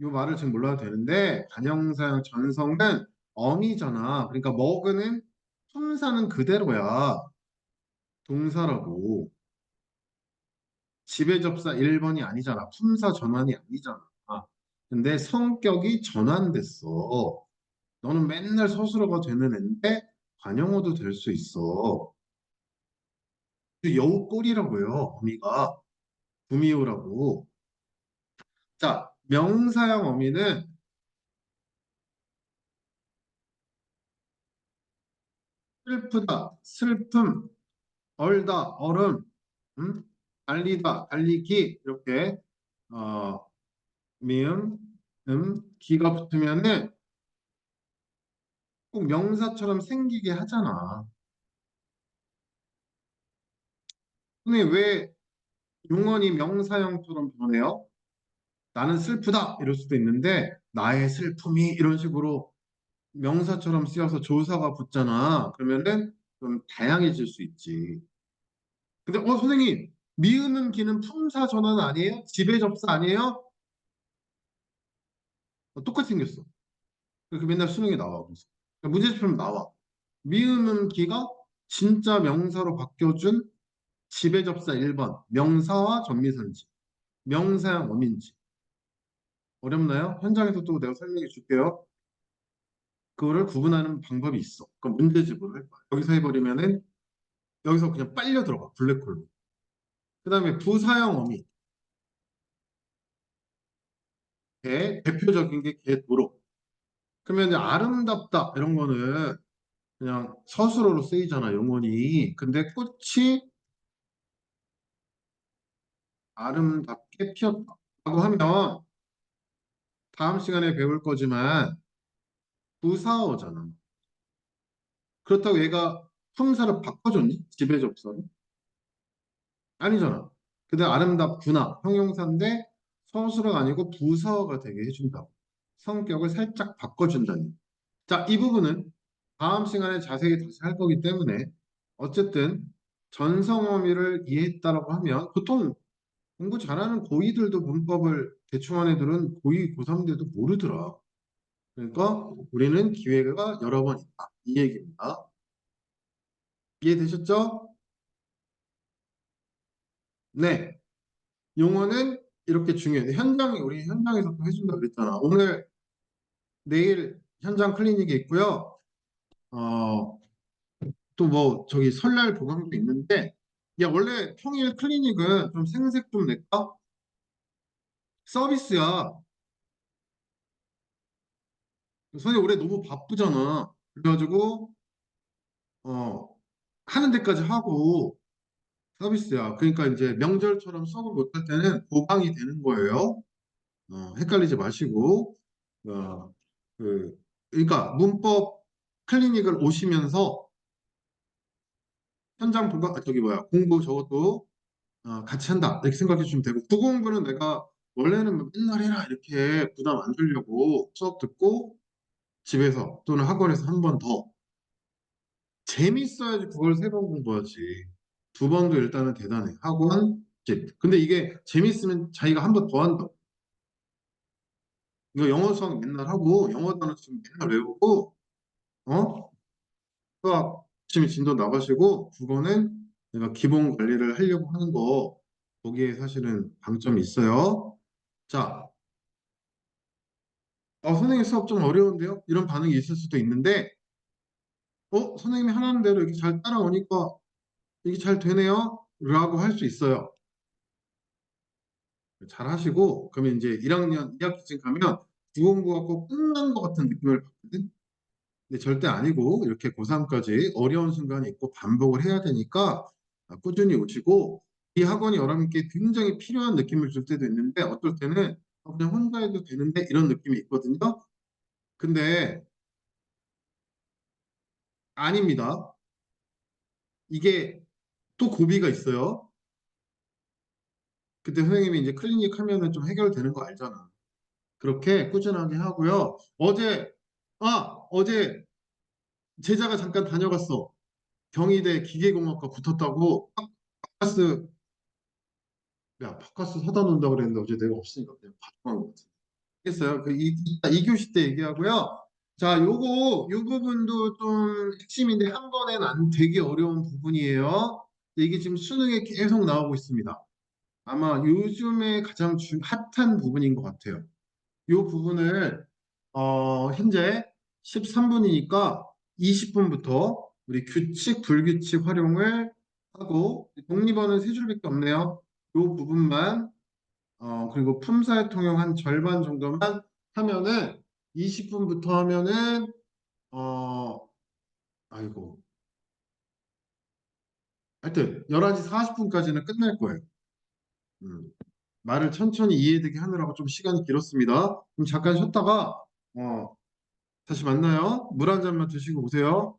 [SPEAKER 1] 이 말을 지금 몰라도 되는데 관형사형 전성은 어미잖아. 그러니까 먹으는 품사는 그대로야. 동사라고. 지배접사 1번이 아니잖아. 품사 전환이 아니잖아. 근데 성격이 전환됐어. 너는 맨날 서술어가 되는 앤데 관용어도 될 수 있어. 여우꼴이라고요. 어미가. 구미호라고. 자, 명사형 어미는 슬프다, 슬픔, 얼다, 얼음, 음? 달리다, 달리기 이렇게 어, 미음, 기가 붙으면은 꼭 명사처럼 생기게 하잖아. 근데 왜 용언이 명사형처럼 변해요? 나는 슬프다 이럴 수도 있는데 나의 슬픔이 이런 식으로 명사처럼 쓰여서 조사가 붙잖아. 그러면은 좀 다양해질 수 있지. 근데 선생님 미음은 기는 품사 전환 아니에요? 지배접사 아니에요? 똑같이 생겼어. 그렇게 맨날 수능에 나와. 그래서 그러니까 문제집처럼 나와. 미음은 기가 진짜 명사로 바뀌어준 지배접사 1번 명사와 전미사인지 명사형 어민지 어렵나요? 현장에서 또 내가 설명해 줄게요. 그거를 구분하는 방법이 있어. 그 문제집으로 할 거야. 여기서 해버리면은 여기서 그냥 빨려 들어가 블랙홀로. 그다음에 부사형 어미 대표적인 게 개도록. 그러면 이제 아름답다 이런 거는 그냥 서술어로 쓰이잖아, 영혼이. 근데 꽃이 아름답게 피었다고 하면 다음 시간에 배울 거지만 부사어잖아. 그렇다고 얘가 품사를 바꿔줬니? 지배접사로? 아니잖아. 근데 아름답구나. 형용사인데 서술어가 아니고 부사어가 되게 해준다고. 성격을 살짝 바꿔준다니. 자, 이 부분은 다음 시간에 자세히 다시 할 거기 때문에 어쨌든 전성어미를 이해했다라고 하면 보통 공부 잘하는 고2들도 문법을 대충 한 애들은 고2, 고3 때도 모르더라. 그러니까 우리는 기회가 여러 번 있다. 이 얘기입니다. 이해되셨죠? 네. 용어는 이렇게 중요해. 우리 현장에서 또 해준다 그랬잖아. 오늘, 내일 현장 클리닉이 있고요. 어, 또 뭐, 저기 설날 보강도 있는데, 야, 원래 평일 클리닉은 좀 생색 좀 낼까? 서비스야. 선생님 올해 너무 바쁘잖아. 그래가지고, 어, 하는 데까지 하고 서비스야. 그러니까 이제 명절처럼 수업을 못할 때는 보강이 되는 거예요. 헷갈리지 마시고, 어, 그러니까 문법 클리닉을 오시면서 현장 보강, 저기 뭐야, 공부 저것도 같이 한다. 이렇게 생각해 주시면 되고, 국어공부는 내가 원래는 뭐 맨날 해라 이렇게 부담 안 주려고 수업 듣고 집에서 또는 학원에서 한 번 더 재밌어야지 그걸 세 번 공부하지. 두 번도 일단은 대단해. 학원, 집. 근데 이게 재밌으면 자기가 한 번 더 한다. 이거 영어 수학 맨날 하고 영어 단어 좀 맨날 외우고 어? 수학 열심히 진도 나가시고 국어는 내가 기본 관리를 하려고 하는 거 거기에 사실은 방점이 있어요. 자, 선생님 수업 좀 어려운데요? 이런 반응이 있을 수도 있는데 선생님이 하라는 대로 이렇게 잘 따라오니까 이게 잘 되네요? 라고 할 수 있어요. 잘 하시고 그러면 이제 1학년 2학기쯤 가면 국어공부가 꼭 끝난 것 같은 느낌을 받거든. 근데 절대 아니고 이렇게 고3까지 어려운 순간이 있고 반복을 해야 되니까 꾸준히 오시고 이 학원이 여러분께 굉장히 필요한 느낌을 줄 때도 있는데 어떨 때는 그냥 혼자 해도 되는데 이런 느낌이 있거든요. 근데 아닙니다. 이게 또 고비가 있어요. 그때 선생님이 이제 클리닉 하면은 좀 해결되는 거 알잖아. 그렇게 꾸준하게 하고요. 어제 제자가 잠깐 다녀갔어. 경희대 기계공학과 붙었다고 파카스, 야, 파카스 사다 놓는다 그랬는데 어제 내가 없으니까 그냥 가져간 것 같아. 알겠어요. 이 교시 때 얘기하고요. 자, 요 부분도 좀 핵심인데 한 번엔 안 되게 어려운 부분이에요. 이게 지금 수능에 계속 나오고 있습니다. 아마 요즘에 가장 핫한 부분인 것 같아요. 요 부분을 현재 13분이니까 20분부터 우리 규칙, 불규칙 활용을 하고 독립어는 세 줄밖에 없네요. 요 부분만 그리고 품사의 통용 한 절반 정도만 하면은 20분부터 하면은 어 아이고 하여튼 11시 40분까지는 끝날 거예요. 음, 말을 천천히 이해되게 하느라고 좀 시간이 길었습니다. 그럼 잠깐 쉬었다가 다시 만나요. 물 한 잔만 드시고 오세요.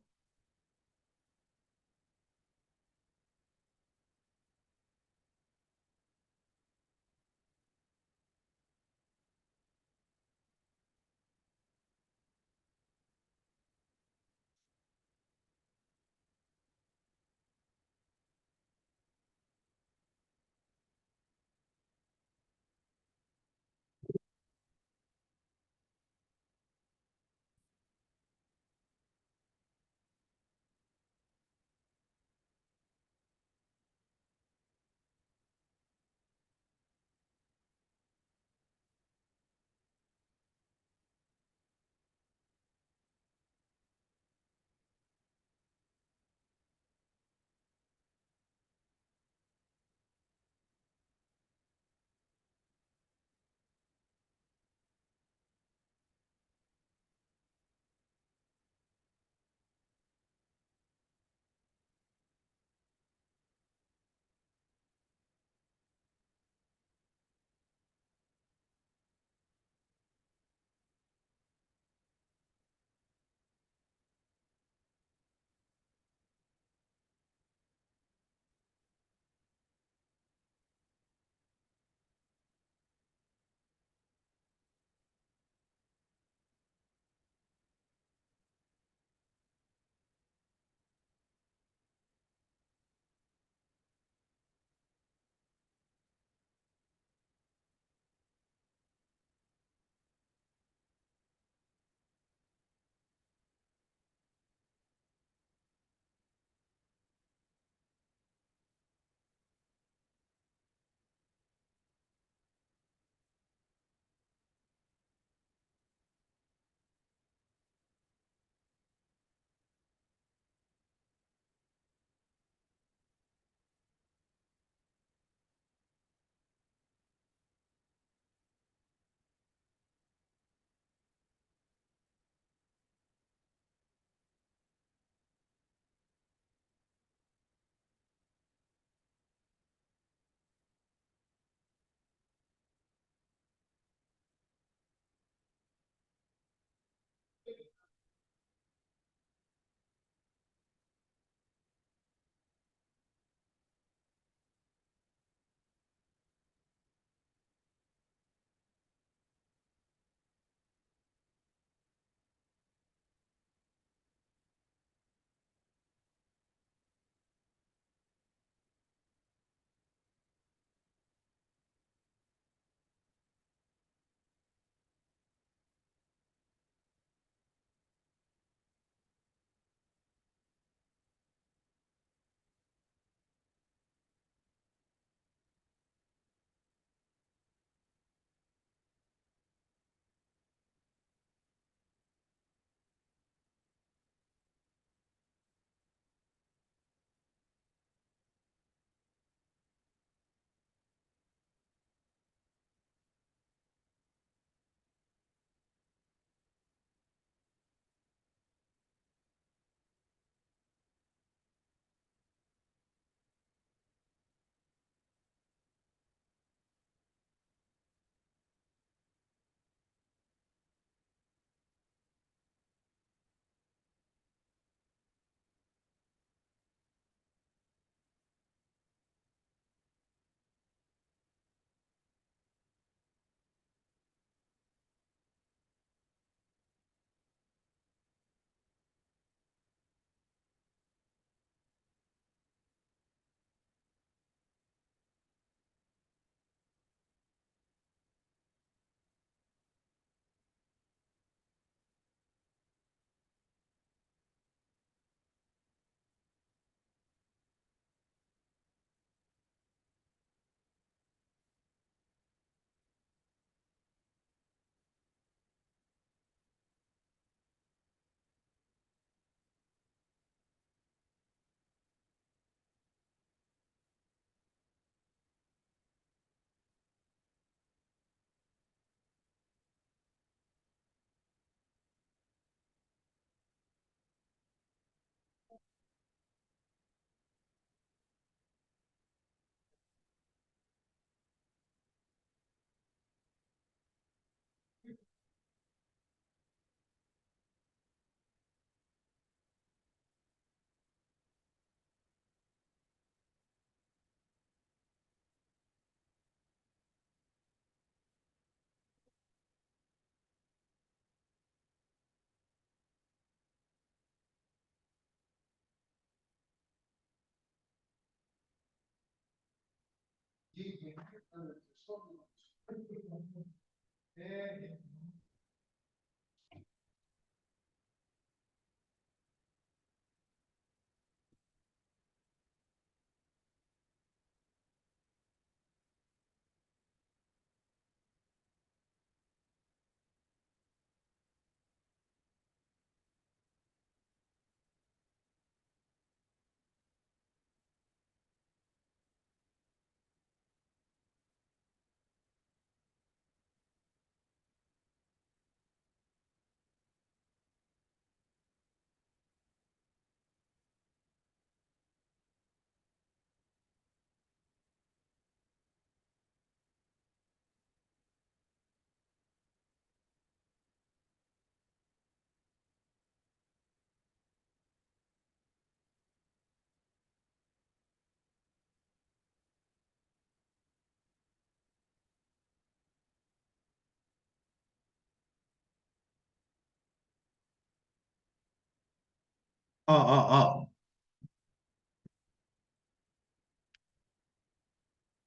[SPEAKER 1] 아, 아, 아.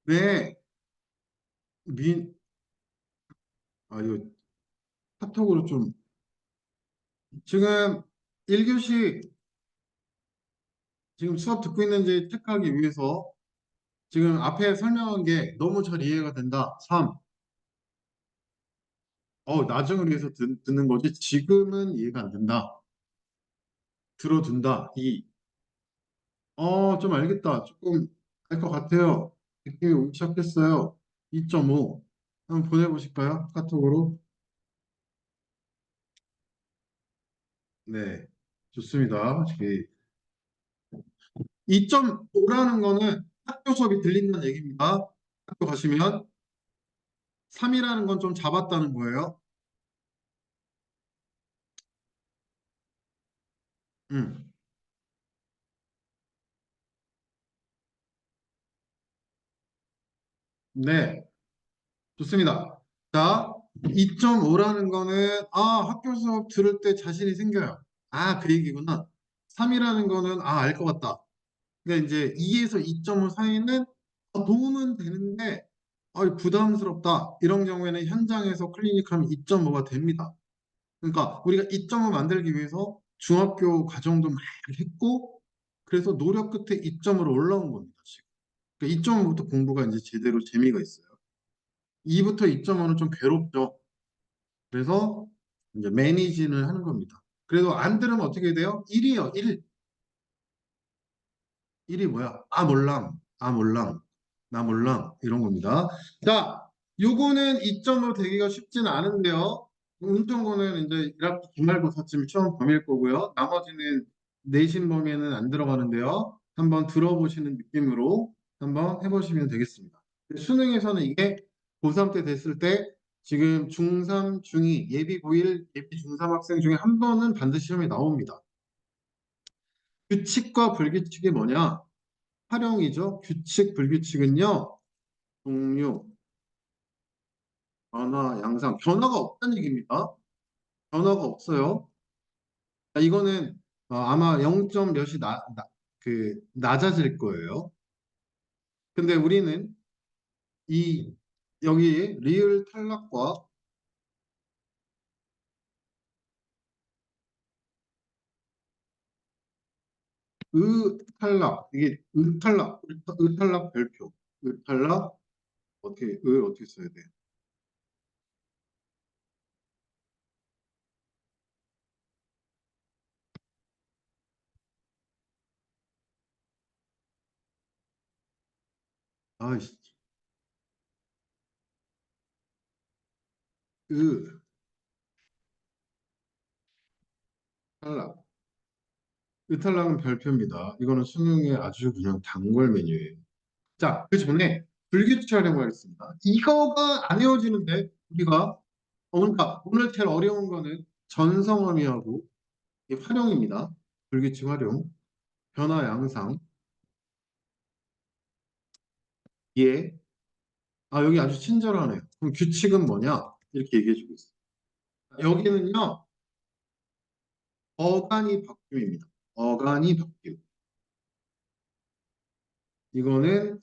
[SPEAKER 1] 네, 민, 이거 카톡으로 좀, 지금 1교시 지금 수업 듣고 있는지 체크하기 위해서 지금 앞에 설명한 게 너무 잘 이해가 된다. 3. 나중을 위해서 듣는 거지. 지금은 이해가 안 된다. 들어둔다. 2. 좀 알겠다. 조금 알 것 같아요. 느낌이 오기 시작했어요. 2.5. 한번 보내보실까요? 카톡으로. 네. 좋습니다. 2.5라는 거는 학교 수업이 들린다는 얘기입니다. 학교 가시면 3이라는 건 좀 잡았다는 거예요. 음. 네. 좋습니다. 자, 2.5라는 거는 학교 수업 들을 때 자신이 생겨요. 그 얘기구나. 3이라는 거는 알 것 같다. 그러니까 이제 2에서 2.5 사이는 도움은 되는데 부담스럽다. 이런 경우에는 현장에서 클리닉하면 2.5가 됩니다. 그러니까 우리가 2.5 만들기 위해서 중학교 과정도 막 했고 그래서 노력 끝에 2.5로 올라온 겁니다. 지금. 그러니까 2.5부터 공부가 이제 제대로 재미가 있어요. 2부터 2.5는 좀 괴롭죠. 그래서 이제 매니지는 하는 겁니다. 그래도 안 들으면 어떻게 돼요? 1이요, 1. 1이 뭐야? 몰랑, 몰랑, 나 몰랑 이런 겁니다. 자, 요거는 2.5 되기가 쉽지는 않은데요. 운동고는 이제 1학기 기말고사쯤 시험 범위일 거고요. 나머지는 내신 범위에는 안 들어가는데요. 한번 들어보시는 느낌으로 한번 해보시면 되겠습니다. 수능에서는 이게 고3 때 됐을 때 지금 중3, 중2, 예비 고1, 예비 중3 학생 중에 한 번은 반드시 시험에 나옵니다. 규칙과 불규칙이 뭐냐? 활용이죠. 규칙, 불규칙은요. 종류, 변화, 양상. 변화가 없다는 얘기입니다. 변화가 없어요. 이거는 아마 0점 몇이 낮아질 거예요. 근데 우리는 이 여기 리을 탈락과 의 탈락 이게 의 탈락, 의 탈락 별표, 의 탈락 어떻게 써야 돼? 아이씨, 의 탈락. 의 탈락은 별표입니다. 이거는 수능에 아주 그냥 단골 메뉴예요. 자, 그 전에 불규칙 하려고 하겠습니다. 이거가 안 외워지는데 우리가 그러니까 오늘 제일 어려운 거는 전성어미하고 이 활용입니다. 불규칙 활용, 변화 양상, 예. 여기 아주 친절하네요. 그럼 규칙은 뭐냐? 이렇게 얘기해주고 있어요. 여기는요, 어간이 바뀜입니다. 어간이 바뀜. 이거는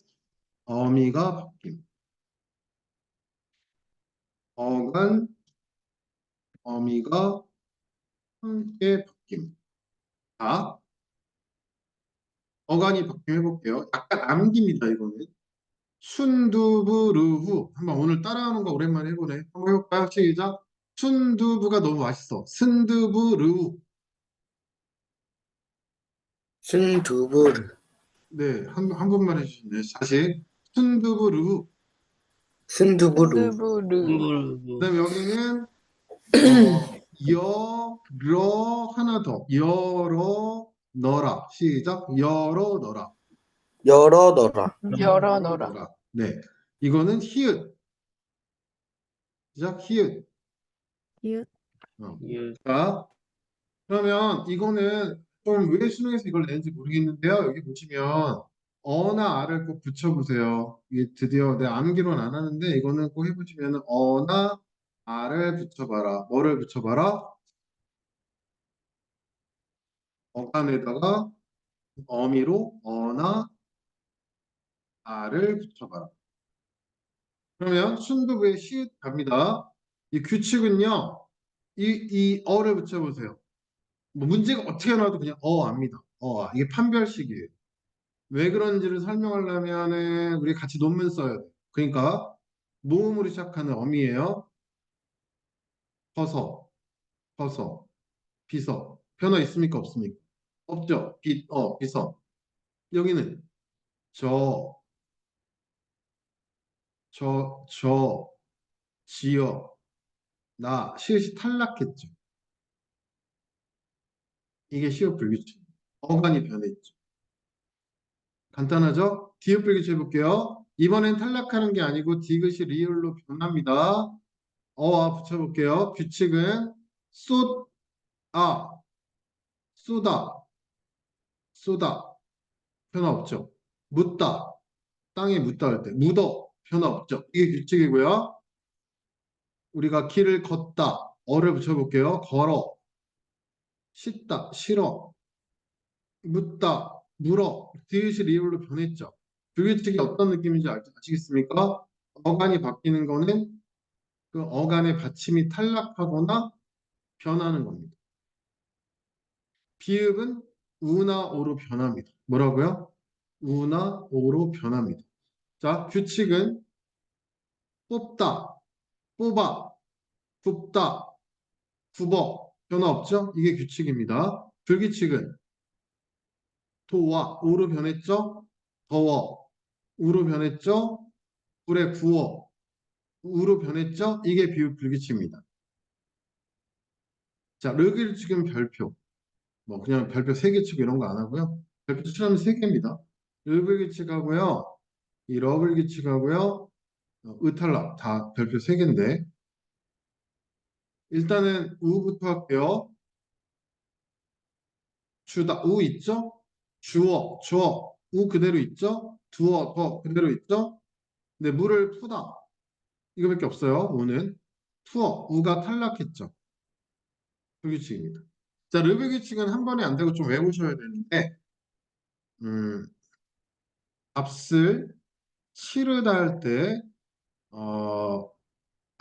[SPEAKER 1] 어미가 바뀜. 어간, 어미가 함께 바뀜. 자, 어간이 바뀜 해볼게요. 약간 암기입니다, 이거는. 순두부르후. 한번 오늘 따라하는 거 오랜만에 해보네. 한번 해볼까요? 시작. 순두부가 너무 맛있어. 순두부르후.
[SPEAKER 2] 순두부,
[SPEAKER 1] 네, 한 번만 해주시네. 다시. 순두부르후.
[SPEAKER 2] 순두부루,
[SPEAKER 3] 스누브르
[SPEAKER 1] 그다음에 여기는 여러 하나 더. 열어 넣어라. 시작. 열어 넣어라.
[SPEAKER 2] 열어 넣어라.
[SPEAKER 3] 열어
[SPEAKER 1] 열어
[SPEAKER 3] 넣어라.
[SPEAKER 1] 넣어라. 네. 이거는 히읗. 시작. 히읗.
[SPEAKER 3] 이웃
[SPEAKER 1] 어.
[SPEAKER 4] 예,
[SPEAKER 1] 자, 그러면 이거는 좀 왜 수능에서 이걸 내는지 모르겠는데요. 여기 보시면 어나 아를 꼭 붙여보세요. 이게 드디어 내 암기로는 안 하는데 이거는 꼭 해보시면 어나 아를 붙여봐라. 뭐를 붙여봐라? 어간에다가 어미로 어나 아를 붙여봐라. 그러면 순두부에 시읒 갑니다. 이 규칙은요. 이 어를 붙여보세요. 뭐 문제가 어떻게 나와도 그냥 압니다. 이게 판별식이에요. 왜 그런지를 설명하려면은 우리 같이 논문 써야 돼. 그러니까 모음으로 시작하는 어미예요. 커서, 커서, 비서. 변화 있습니까? 없습니까? 없죠. 비서. 여기는 저, 지어, 시읒이 탈락했죠. 이게 시읒 불규칙. 어간이 변했죠. 간단하죠? 디귿 불규칙 해볼게요. 이번엔 탈락하는 게 아니고 디귿이 리을로 변합니다. 어와 붙여볼게요. 규칙은 쏟아, 쏘다, 쏘다. 변화 없죠. 묻다, 땅에 묻다 할 때. 묻어, 변화 없죠. 이게 규칙이고요. 우리가 길을 걷다, 어를 붙여볼게요. 걸어, 씻다, 싫어, 묻다, 물어. 디귿이 리을로 변했죠. 불규칙이 어떤 느낌인지 아시겠습니까? 어간이 바뀌는 거는 그 어간의 받침이 탈락하거나 변하는 겁니다. 비읍은 우나 오로 변합니다. 뭐라고요? 우나 오로 변합니다. 자, 규칙은 뽑다, 뽑아, 굽다, 굽어. 변화 없죠? 이게 규칙입니다. 불규칙은 도와 오로 변했죠? 더워, 우로 변했죠? 불에 구워, 우로 변했죠? 이게 비읍 불규칙입니다. 자, 르길칙은 별표. 뭐 그냥 별표 3개 치고 이런 거 안 하고요. 별표 추천하면 3개입니다. 르블 규칙하고요. 이 러블 규칙하고요. 의탈락 다 별표 3개인데 일단은 우부터 할게요. 주다 우 있죠? 주어 우 그대로 있죠? 두어 더 그대로 있죠? 근데 물을 푸다 이거밖에 없어요. 우는 투어 우가 탈락했죠. 불규칙입니다. 자, 르블 규칙은 한 번에 안 되고 좀 외우셔야 되는데 음, 값을 치르다 할 때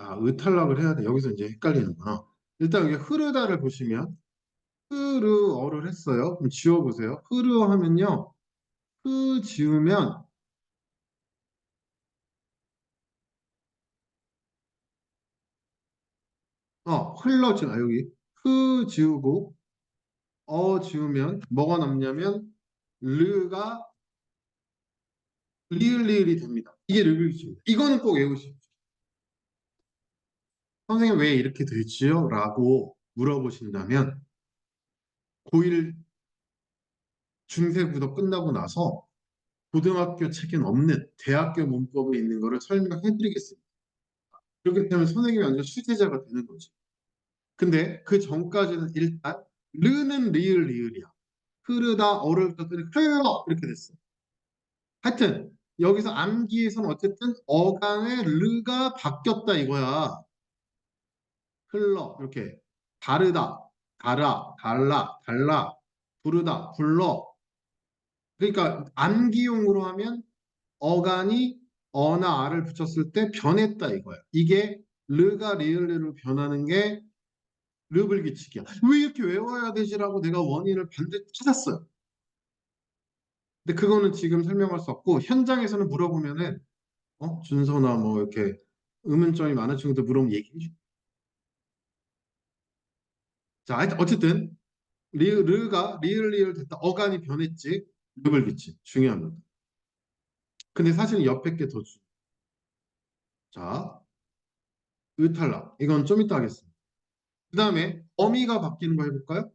[SPEAKER 1] 의탈락을 해야 돼. 여기서 이제 헷갈리는구나. 일단 여기 흐르다를 보시면 흐르어를 했어요. 그럼 지워보세요. 흐르어 하면요. 흐 지우면 흘러져. 여기 흐 지우고 지우면 뭐가 남냐면 르가 리을리을이 됩니다. 이게 르비입니다. 이거는 꼭 외우십시오. 선생님 왜 이렇게 되지요? 라고 물어보신다면 고1 중세부터 끝나고 나서 고등학교 책엔 없는 대학교 문법에 있는 거를 설명해 드리겠습니다. 그렇기 때문에 선생님이 완전 수제자가 되는 거죠. 근데 그 전까지는 일단 르는 리을 리을이야. 흐르다 어를 썼더니 흘러 이렇게 됐어. 하여튼 여기서 암기에서는 어쨌든 어간의 르가 바뀌었다 이거야. 흘러 이렇게 다르다, 달아, 달라, 달라, 부르다, 불러. 그러니까 암기용으로 하면 어간이 어나 아를 붙였을 때 변했다 이거야. 이게 르가 리을리로 변하는 게 르불규칙이야. 왜 이렇게 외워야 되지라고 내가 원인을 반드시 찾았어요. 근데 그거는 지금 설명할 수 없고 현장에서는 물어보면은 준서나 뭐 이렇게 의문점이 많은 친구들 물어보면 얘기해 줘. 자, 하여튼 어쨌든 르가 리을 됐다. 어간이 변했지. 르불규칙 중요합니다. 근데 사실 옆에 게 더 중요. 자, 의탈락. 이건 좀 이따 하겠습니다. 그 다음에 어미가 바뀌는 거 해볼까요?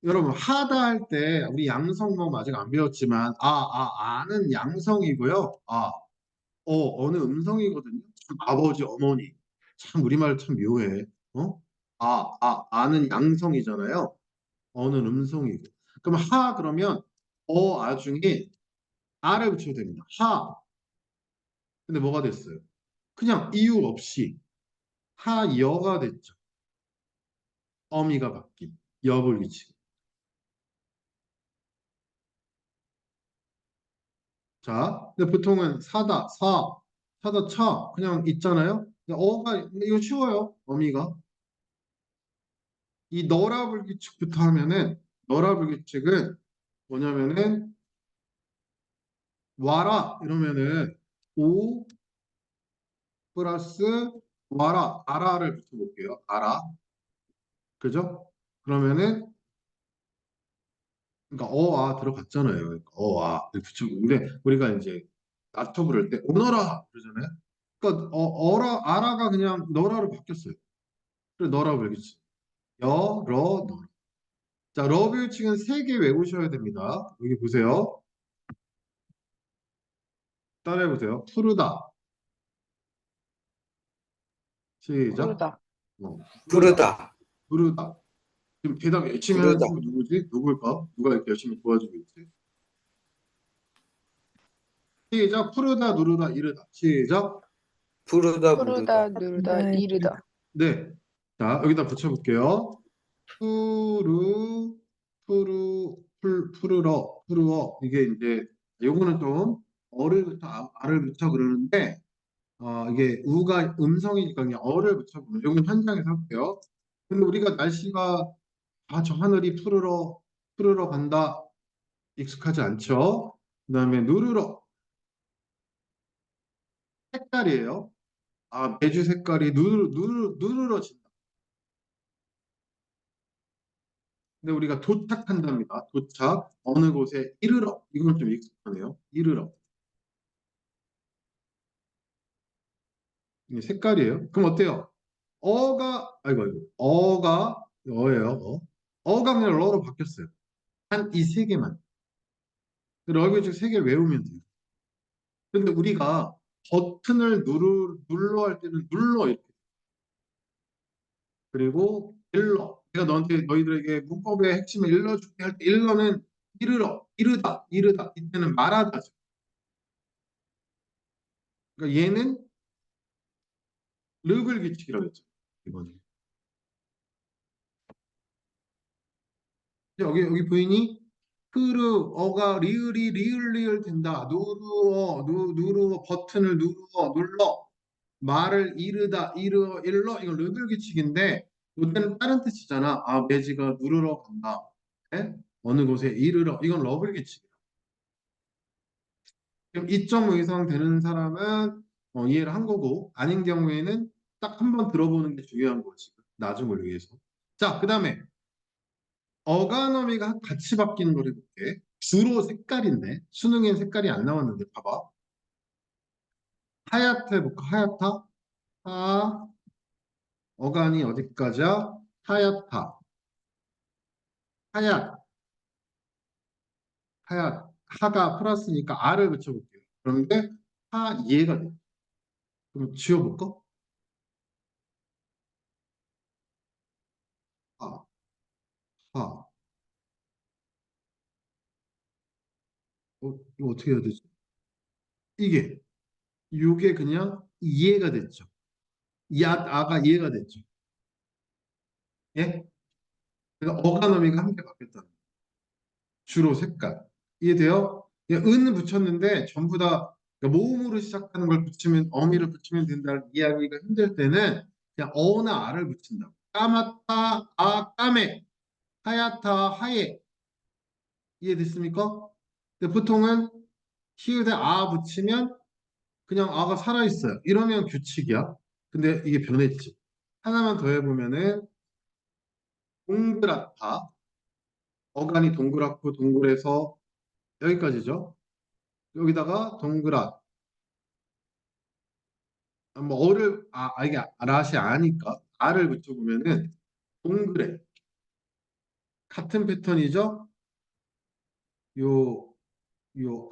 [SPEAKER 1] 여러분 하다 할 때 우리 양성모 아직 안 배웠지만 아는 양성이고요. 어느 음성이거든요. 참 아버지 어머니 참 우리말 참 묘해. 아는 양성이잖아요. 어는 음성이고. 그럼 그러면 중에 아를 붙여야 됩니다. 근데 뭐가 됐어요? 그냥 이유 없이 하여가 됐죠. 어미가 바뀐 여불위치. 자, 근데 보통은 사다 차 그냥 있잖아요. 근데 이거 쉬워요. 어미가 이 너라 불규칙부터 하면은 너라 불규칙은 뭐냐면은 와라 이러면은 오 플러스 와라 아라를 붙여볼게요. 아라 그죠? 그러면은 그러니까 들어갔잖아요. 그러니까 이렇게 붙이고 근데 우리가 이제 나토 부를 때 오너라 그러잖아요. 그러니까 아라가 그냥 너라로 바뀌었어요. 그래서 너라 불규칙 너라. 자, 러뷰칙은 세 개 외우셔야 됩니다. 여기 보세요. 따라해 보세요. 푸르다. 시작.
[SPEAKER 3] 부르다.
[SPEAKER 1] 푸르다.
[SPEAKER 2] 부르다.
[SPEAKER 1] 푸르다. 지금 대답 열심히 하는
[SPEAKER 2] 부르다.
[SPEAKER 1] 친구 누구지? 누굴까? 누가 이렇게 열심히 도와주고 있지? 시작. 푸르다, 누르다, 이르다. 시작.
[SPEAKER 2] 부르다.
[SPEAKER 3] 부르다,
[SPEAKER 2] 부르다.
[SPEAKER 3] 누르다, 이르다.
[SPEAKER 1] 네. 자, 여기다 붙여볼게요. 푸르, 푸르러. 이게 이제, 요거는 좀, 어를부터, 아를 붙여 그러는데, 이게 우가 음성이니까 그냥 어를 붙여보면, 요건 현장에서 할게요. 근데 우리가 날씨가, 저 하늘이 푸르러 간다. 익숙하지 않죠? 그 다음에 누르러. 색깔이에요. 매주 색깔이 누르러진다. 근데 우리가 도착한답니다. 도착. 어느 곳에 이르러. 이건 좀 익숙하네요. 이르러. 이게 색깔이에요. 그럼 어때요? 아이고. 어가, 어예요. 어가 그냥 러로 바뀌었어요. 한 이 세 개만. 러브식 세 개 외우면 돼요. 근데 우리가 버튼을 눌러 할 때는 눌러 이렇게. 그리고 일러. 내가 너희들에게 문법의 핵심을 일러줄게 할 때 일러는 이르다. 이때는 말하다죠. 그러니까 얘는 르글 규칙이라고 했죠. 이번에. 여기 보이니? 어가 리을 된다. 누르어 버튼을 눌러 말을 일러 이건 르글 규칙인데 이때는 다른 뜻이잖아. 매지가 누르러 간다. 예? 어느 곳에 이르러 이건 러블 규칙. 그럼 2.5 이상 되는 사람은 이해를 한 거고 아닌 경우에는 딱 한 번 들어보는 게 중요한 거지. 나중을 위해서. 자, 그 다음에 어가너미가 같이 바뀌는 걸 해볼게. 주로 색깔인데 수능엔 색깔이 안 나왔는데 봐봐. 하얗다 해볼까? 하얗다? 어간이 어디까지야? 하얗다. 하얗. 하가 플러스니까 R을 붙여볼게요. 그런데 얘가 돼. 그럼 지워볼까? 하, 하. 이거 어떻게 해야 되지? 이게 그냥 이해가 됐죠. 아가 이해가 됐죠. 예? 그러니까 어가너미가 함께 바뀌었다. 주로 색깔. 이해돼요? 은 붙였는데 전부 다 그러니까 모음으로 시작하는 걸 붙이면 어미를 붙이면 된다는 이야기가 힘들 때는 그냥 어나 아를 붙인다. 까맣다 아 까매 하얗다 하얘 이해됐습니까? 근데 보통은 히읗에 아 붙이면 그냥 아가 살아있어요. 이러면 규칙이야. 근데 이게 변했지. 하나만 더 해보면은 동그랗다. 어간이 동그랗고 동글해서 여기까지죠. 여기다가 동그랗. 뭐 어를 이게 랏이 아니까 아를 붙여보면은 동그래. 같은 패턴이죠. 요 요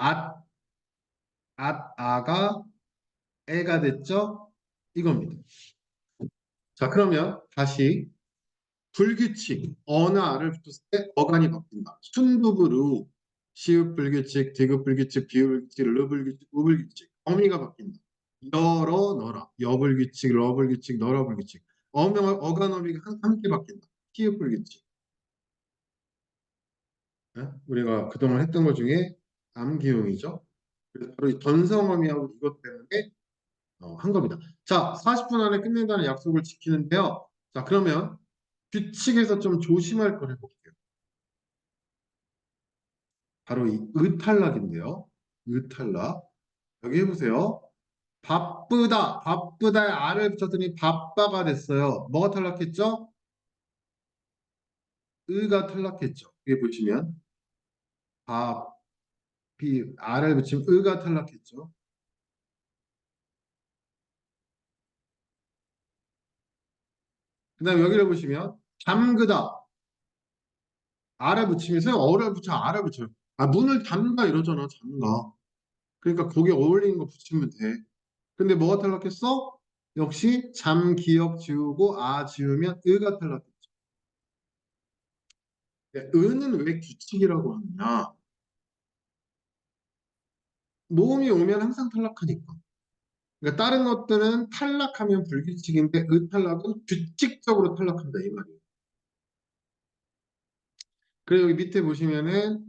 [SPEAKER 1] 아가 애가 됐죠. 이겁니다. 자 그러면 다시 불규칙 어느 아를 붙였을 때 어간이 바뀐다. 순부부루 시읒 불규칙, 디귿 불규칙, 비읍 불규칙, 르 불규칙, 우 불규칙 어미가 바뀐다. 열어 너라 여불규칙, 러불규칙, 너라 불규칙 어간 어미가 함께 바뀐다. 시읒 불규칙 우리가 그동안 했던 것 중에 암기용이죠. 그래서 바로 이 전성어미하고 이것 때문에 한 겁니다. 자, 40분 안에 끝낸다는 약속을 지키는데요. 자, 그러면 규칙에서 좀 조심할 걸 해볼게요. 바로 이 의탈락인데요. 의탈락. 여기 해보세요. 바쁘다. 바쁘다에 아를 붙였더니 바빠가 됐어요. 뭐가 탈락했죠? 의가 탈락했죠. 여기 보시면 아를 붙이면 의가 탈락했죠. 그 다음에 여기를 보시면 잠그다. 아를 붙이면서 어를 붙여 아를 붙여요. 문을 잠가 이러잖아. 잠가. 그러니까 거기에 어울리는 거 붙이면 돼. 근데 뭐가 탈락했어? 역시 잠, 기억 지우고 아 지우면 의가 탈락했죠. 의는 왜 규칙이라고 하느냐? 모음이 오면 항상 탈락하니까. 그러니까 다른 것들은 탈락하면 불규칙인데 의탈락은 규칙적으로 탈락한다 이 말이에요. 그리고 여기 밑에 보시면은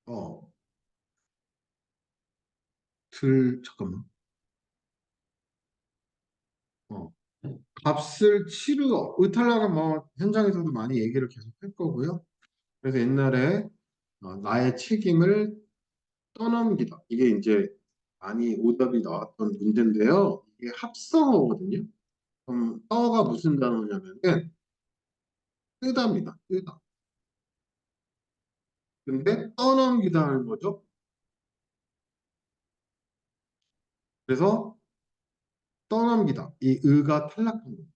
[SPEAKER 1] 어, 잠깐만. 어, 값을 치르어 의탈락은 뭐 현장에서도 많이 얘기를 계속 할 거고요. 그래서 옛날에 나의 책임을 떠넘기다. 이게 이제 많이 오답이 나왔던 문제인데요. 이게 합성어거든요. 그럼 떠가 무슨 단어냐면은 뜨다입니다. 뜨다. 근데 떠넘기다 하는 거죠. 그래서 떠넘기다. 이 의가 탈락한 거예요.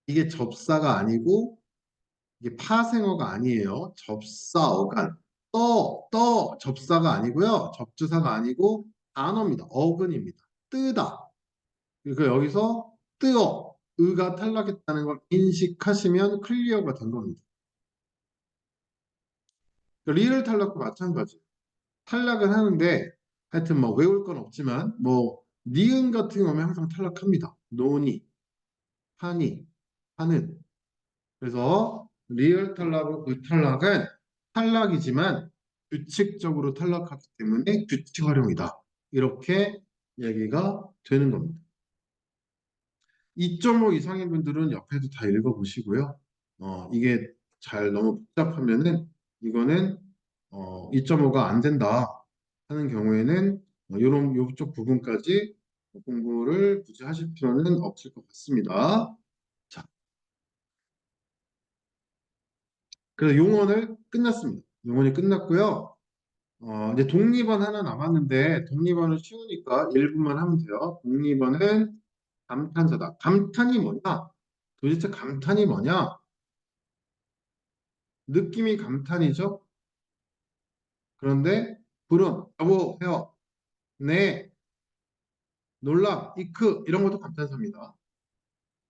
[SPEAKER 1] 이게 접사가 아니고 이게 파생어가 아니에요. 접사 어간. 접사가 아니고요. 접주사가 아니고 단어입니다. 어근입니다. 뜨다. 그러니까 여기서 뜨어 의가 탈락했다는 걸 인식하시면 클리어가 된 겁니다. 리을 탈락과 마찬가지. 탈락은 하는데 하여튼 뭐 외울 건 없지만 뭐 니은 같은 경우는 항상 탈락합니다. 노니, 하니, 하는. 그래서 리을 탈락과 의탈락은 탈락이지만 규칙적으로 탈락하기 때문에 규칙 활용이다. 이렇게 얘기가 되는 겁니다. 2.5 이상인 분들은 옆에도 다 읽어보시고요. 이게 잘 너무 복잡하면은 이거는 2.5가 안 된다 하는 경우에는 이런 요쪽 부분까지 공부를 굳이 하실 필요는 없을 것 같습니다. 자, 그래서 용언을 끝났습니다. 용언이 끝났고요. 이제 독립언 하나 남았는데 독립언은 쉬우니까 1분만 하면 돼요. 독립언은 감탄사다. 감탄이 뭐냐? 도대체 감탄이 뭐냐? 느낌이 감탄이죠. 그런데 불음, 여보, 헤어, 네, 놀라, 이크 이런 것도 감탄사입니다.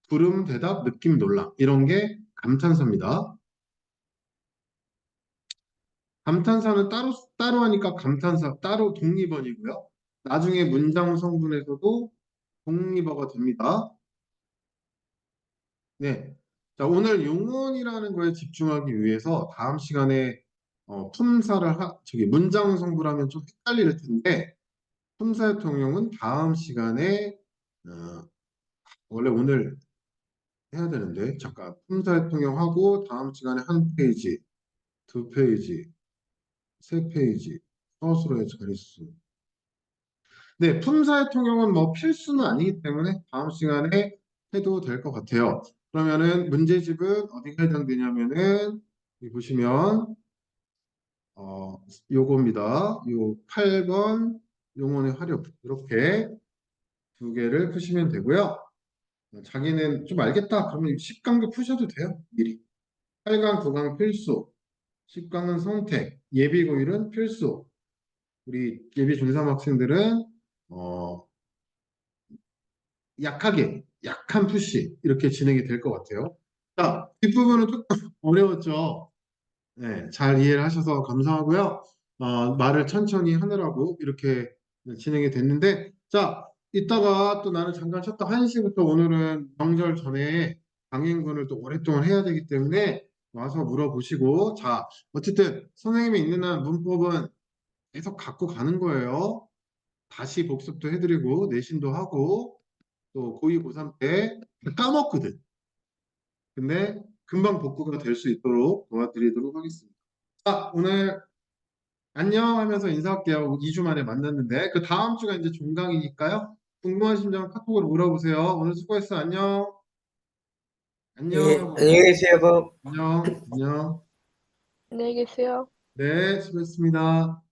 [SPEAKER 1] 불음, 대답, 느낌, 놀라 이런 게 감탄사입니다. 감탄사는 따로 따로 하니까 감탄사 따로 독립어이고요. 나중에 문장 성분에서도 독립어가 됩니다. 네. 자, 오늘 용언이라는 거에 집중하기 위해서 다음 시간에 문장 성분하면 좀 헷갈릴 텐데 품사의 통용은 다음 시간에 어, 원래 오늘 해야 되는데 잠깐 품사의 통용하고 다음 시간에 한 페이지, 두 페이지, 세 페이지 서술어의 자릿수. 네, 품사의 통용은 뭐 필수는 아니기 때문에 다음 시간에 해도 될 것 같아요. 그러면은 문제집은 어디가 해당되냐면은 여기 보시면 요겁니다. 요 8번 용언의 화력 이렇게 두 개를 푸시면 되고요. 자기는 좀 알겠다 그러면 10강도 푸셔도 돼요. 미리. 8강, 9강 필수, 10강은 선택, 예비고일은 필수. 우리 예비 중3 학생들은 어, 약한 푸시 이렇게 진행이 될 것 같아요. 자, 뒷부분은 조금 어려웠죠. 네, 잘 이해를 하셔서 감사하고요. 말을 천천히 하느라고 이렇게 진행이 됐는데, 자, 이따가 또 나는 잠깐 쉬었다 1시부터 오늘은 명절 전에 강행군을 또 오랫동안 해야 되기 때문에 와서 물어보시고, 자, 어쨌든 선생님이 있는 한 문법은 계속 갖고 가는 거예요. 다시 복습도 해드리고, 내신도 하고, 또 고2, 고3 때 까먹거든. 근데 금방 복구가 될 수 있도록 도와드리도록 하겠습니다. 자, 오늘 안녕 하면서 인사할게요. 2주 만에 만났는데 그 다음 주가 이제 종강이니까요. 궁금하신 점 카톡으로 물어보세요. 오늘 수고했어. 안녕. 안녕
[SPEAKER 2] 예,
[SPEAKER 1] 하고
[SPEAKER 2] 안녕히 계세요.
[SPEAKER 1] 안녕. 안녕.
[SPEAKER 3] 안녕히 계세요.
[SPEAKER 1] 네, 수고했습니다.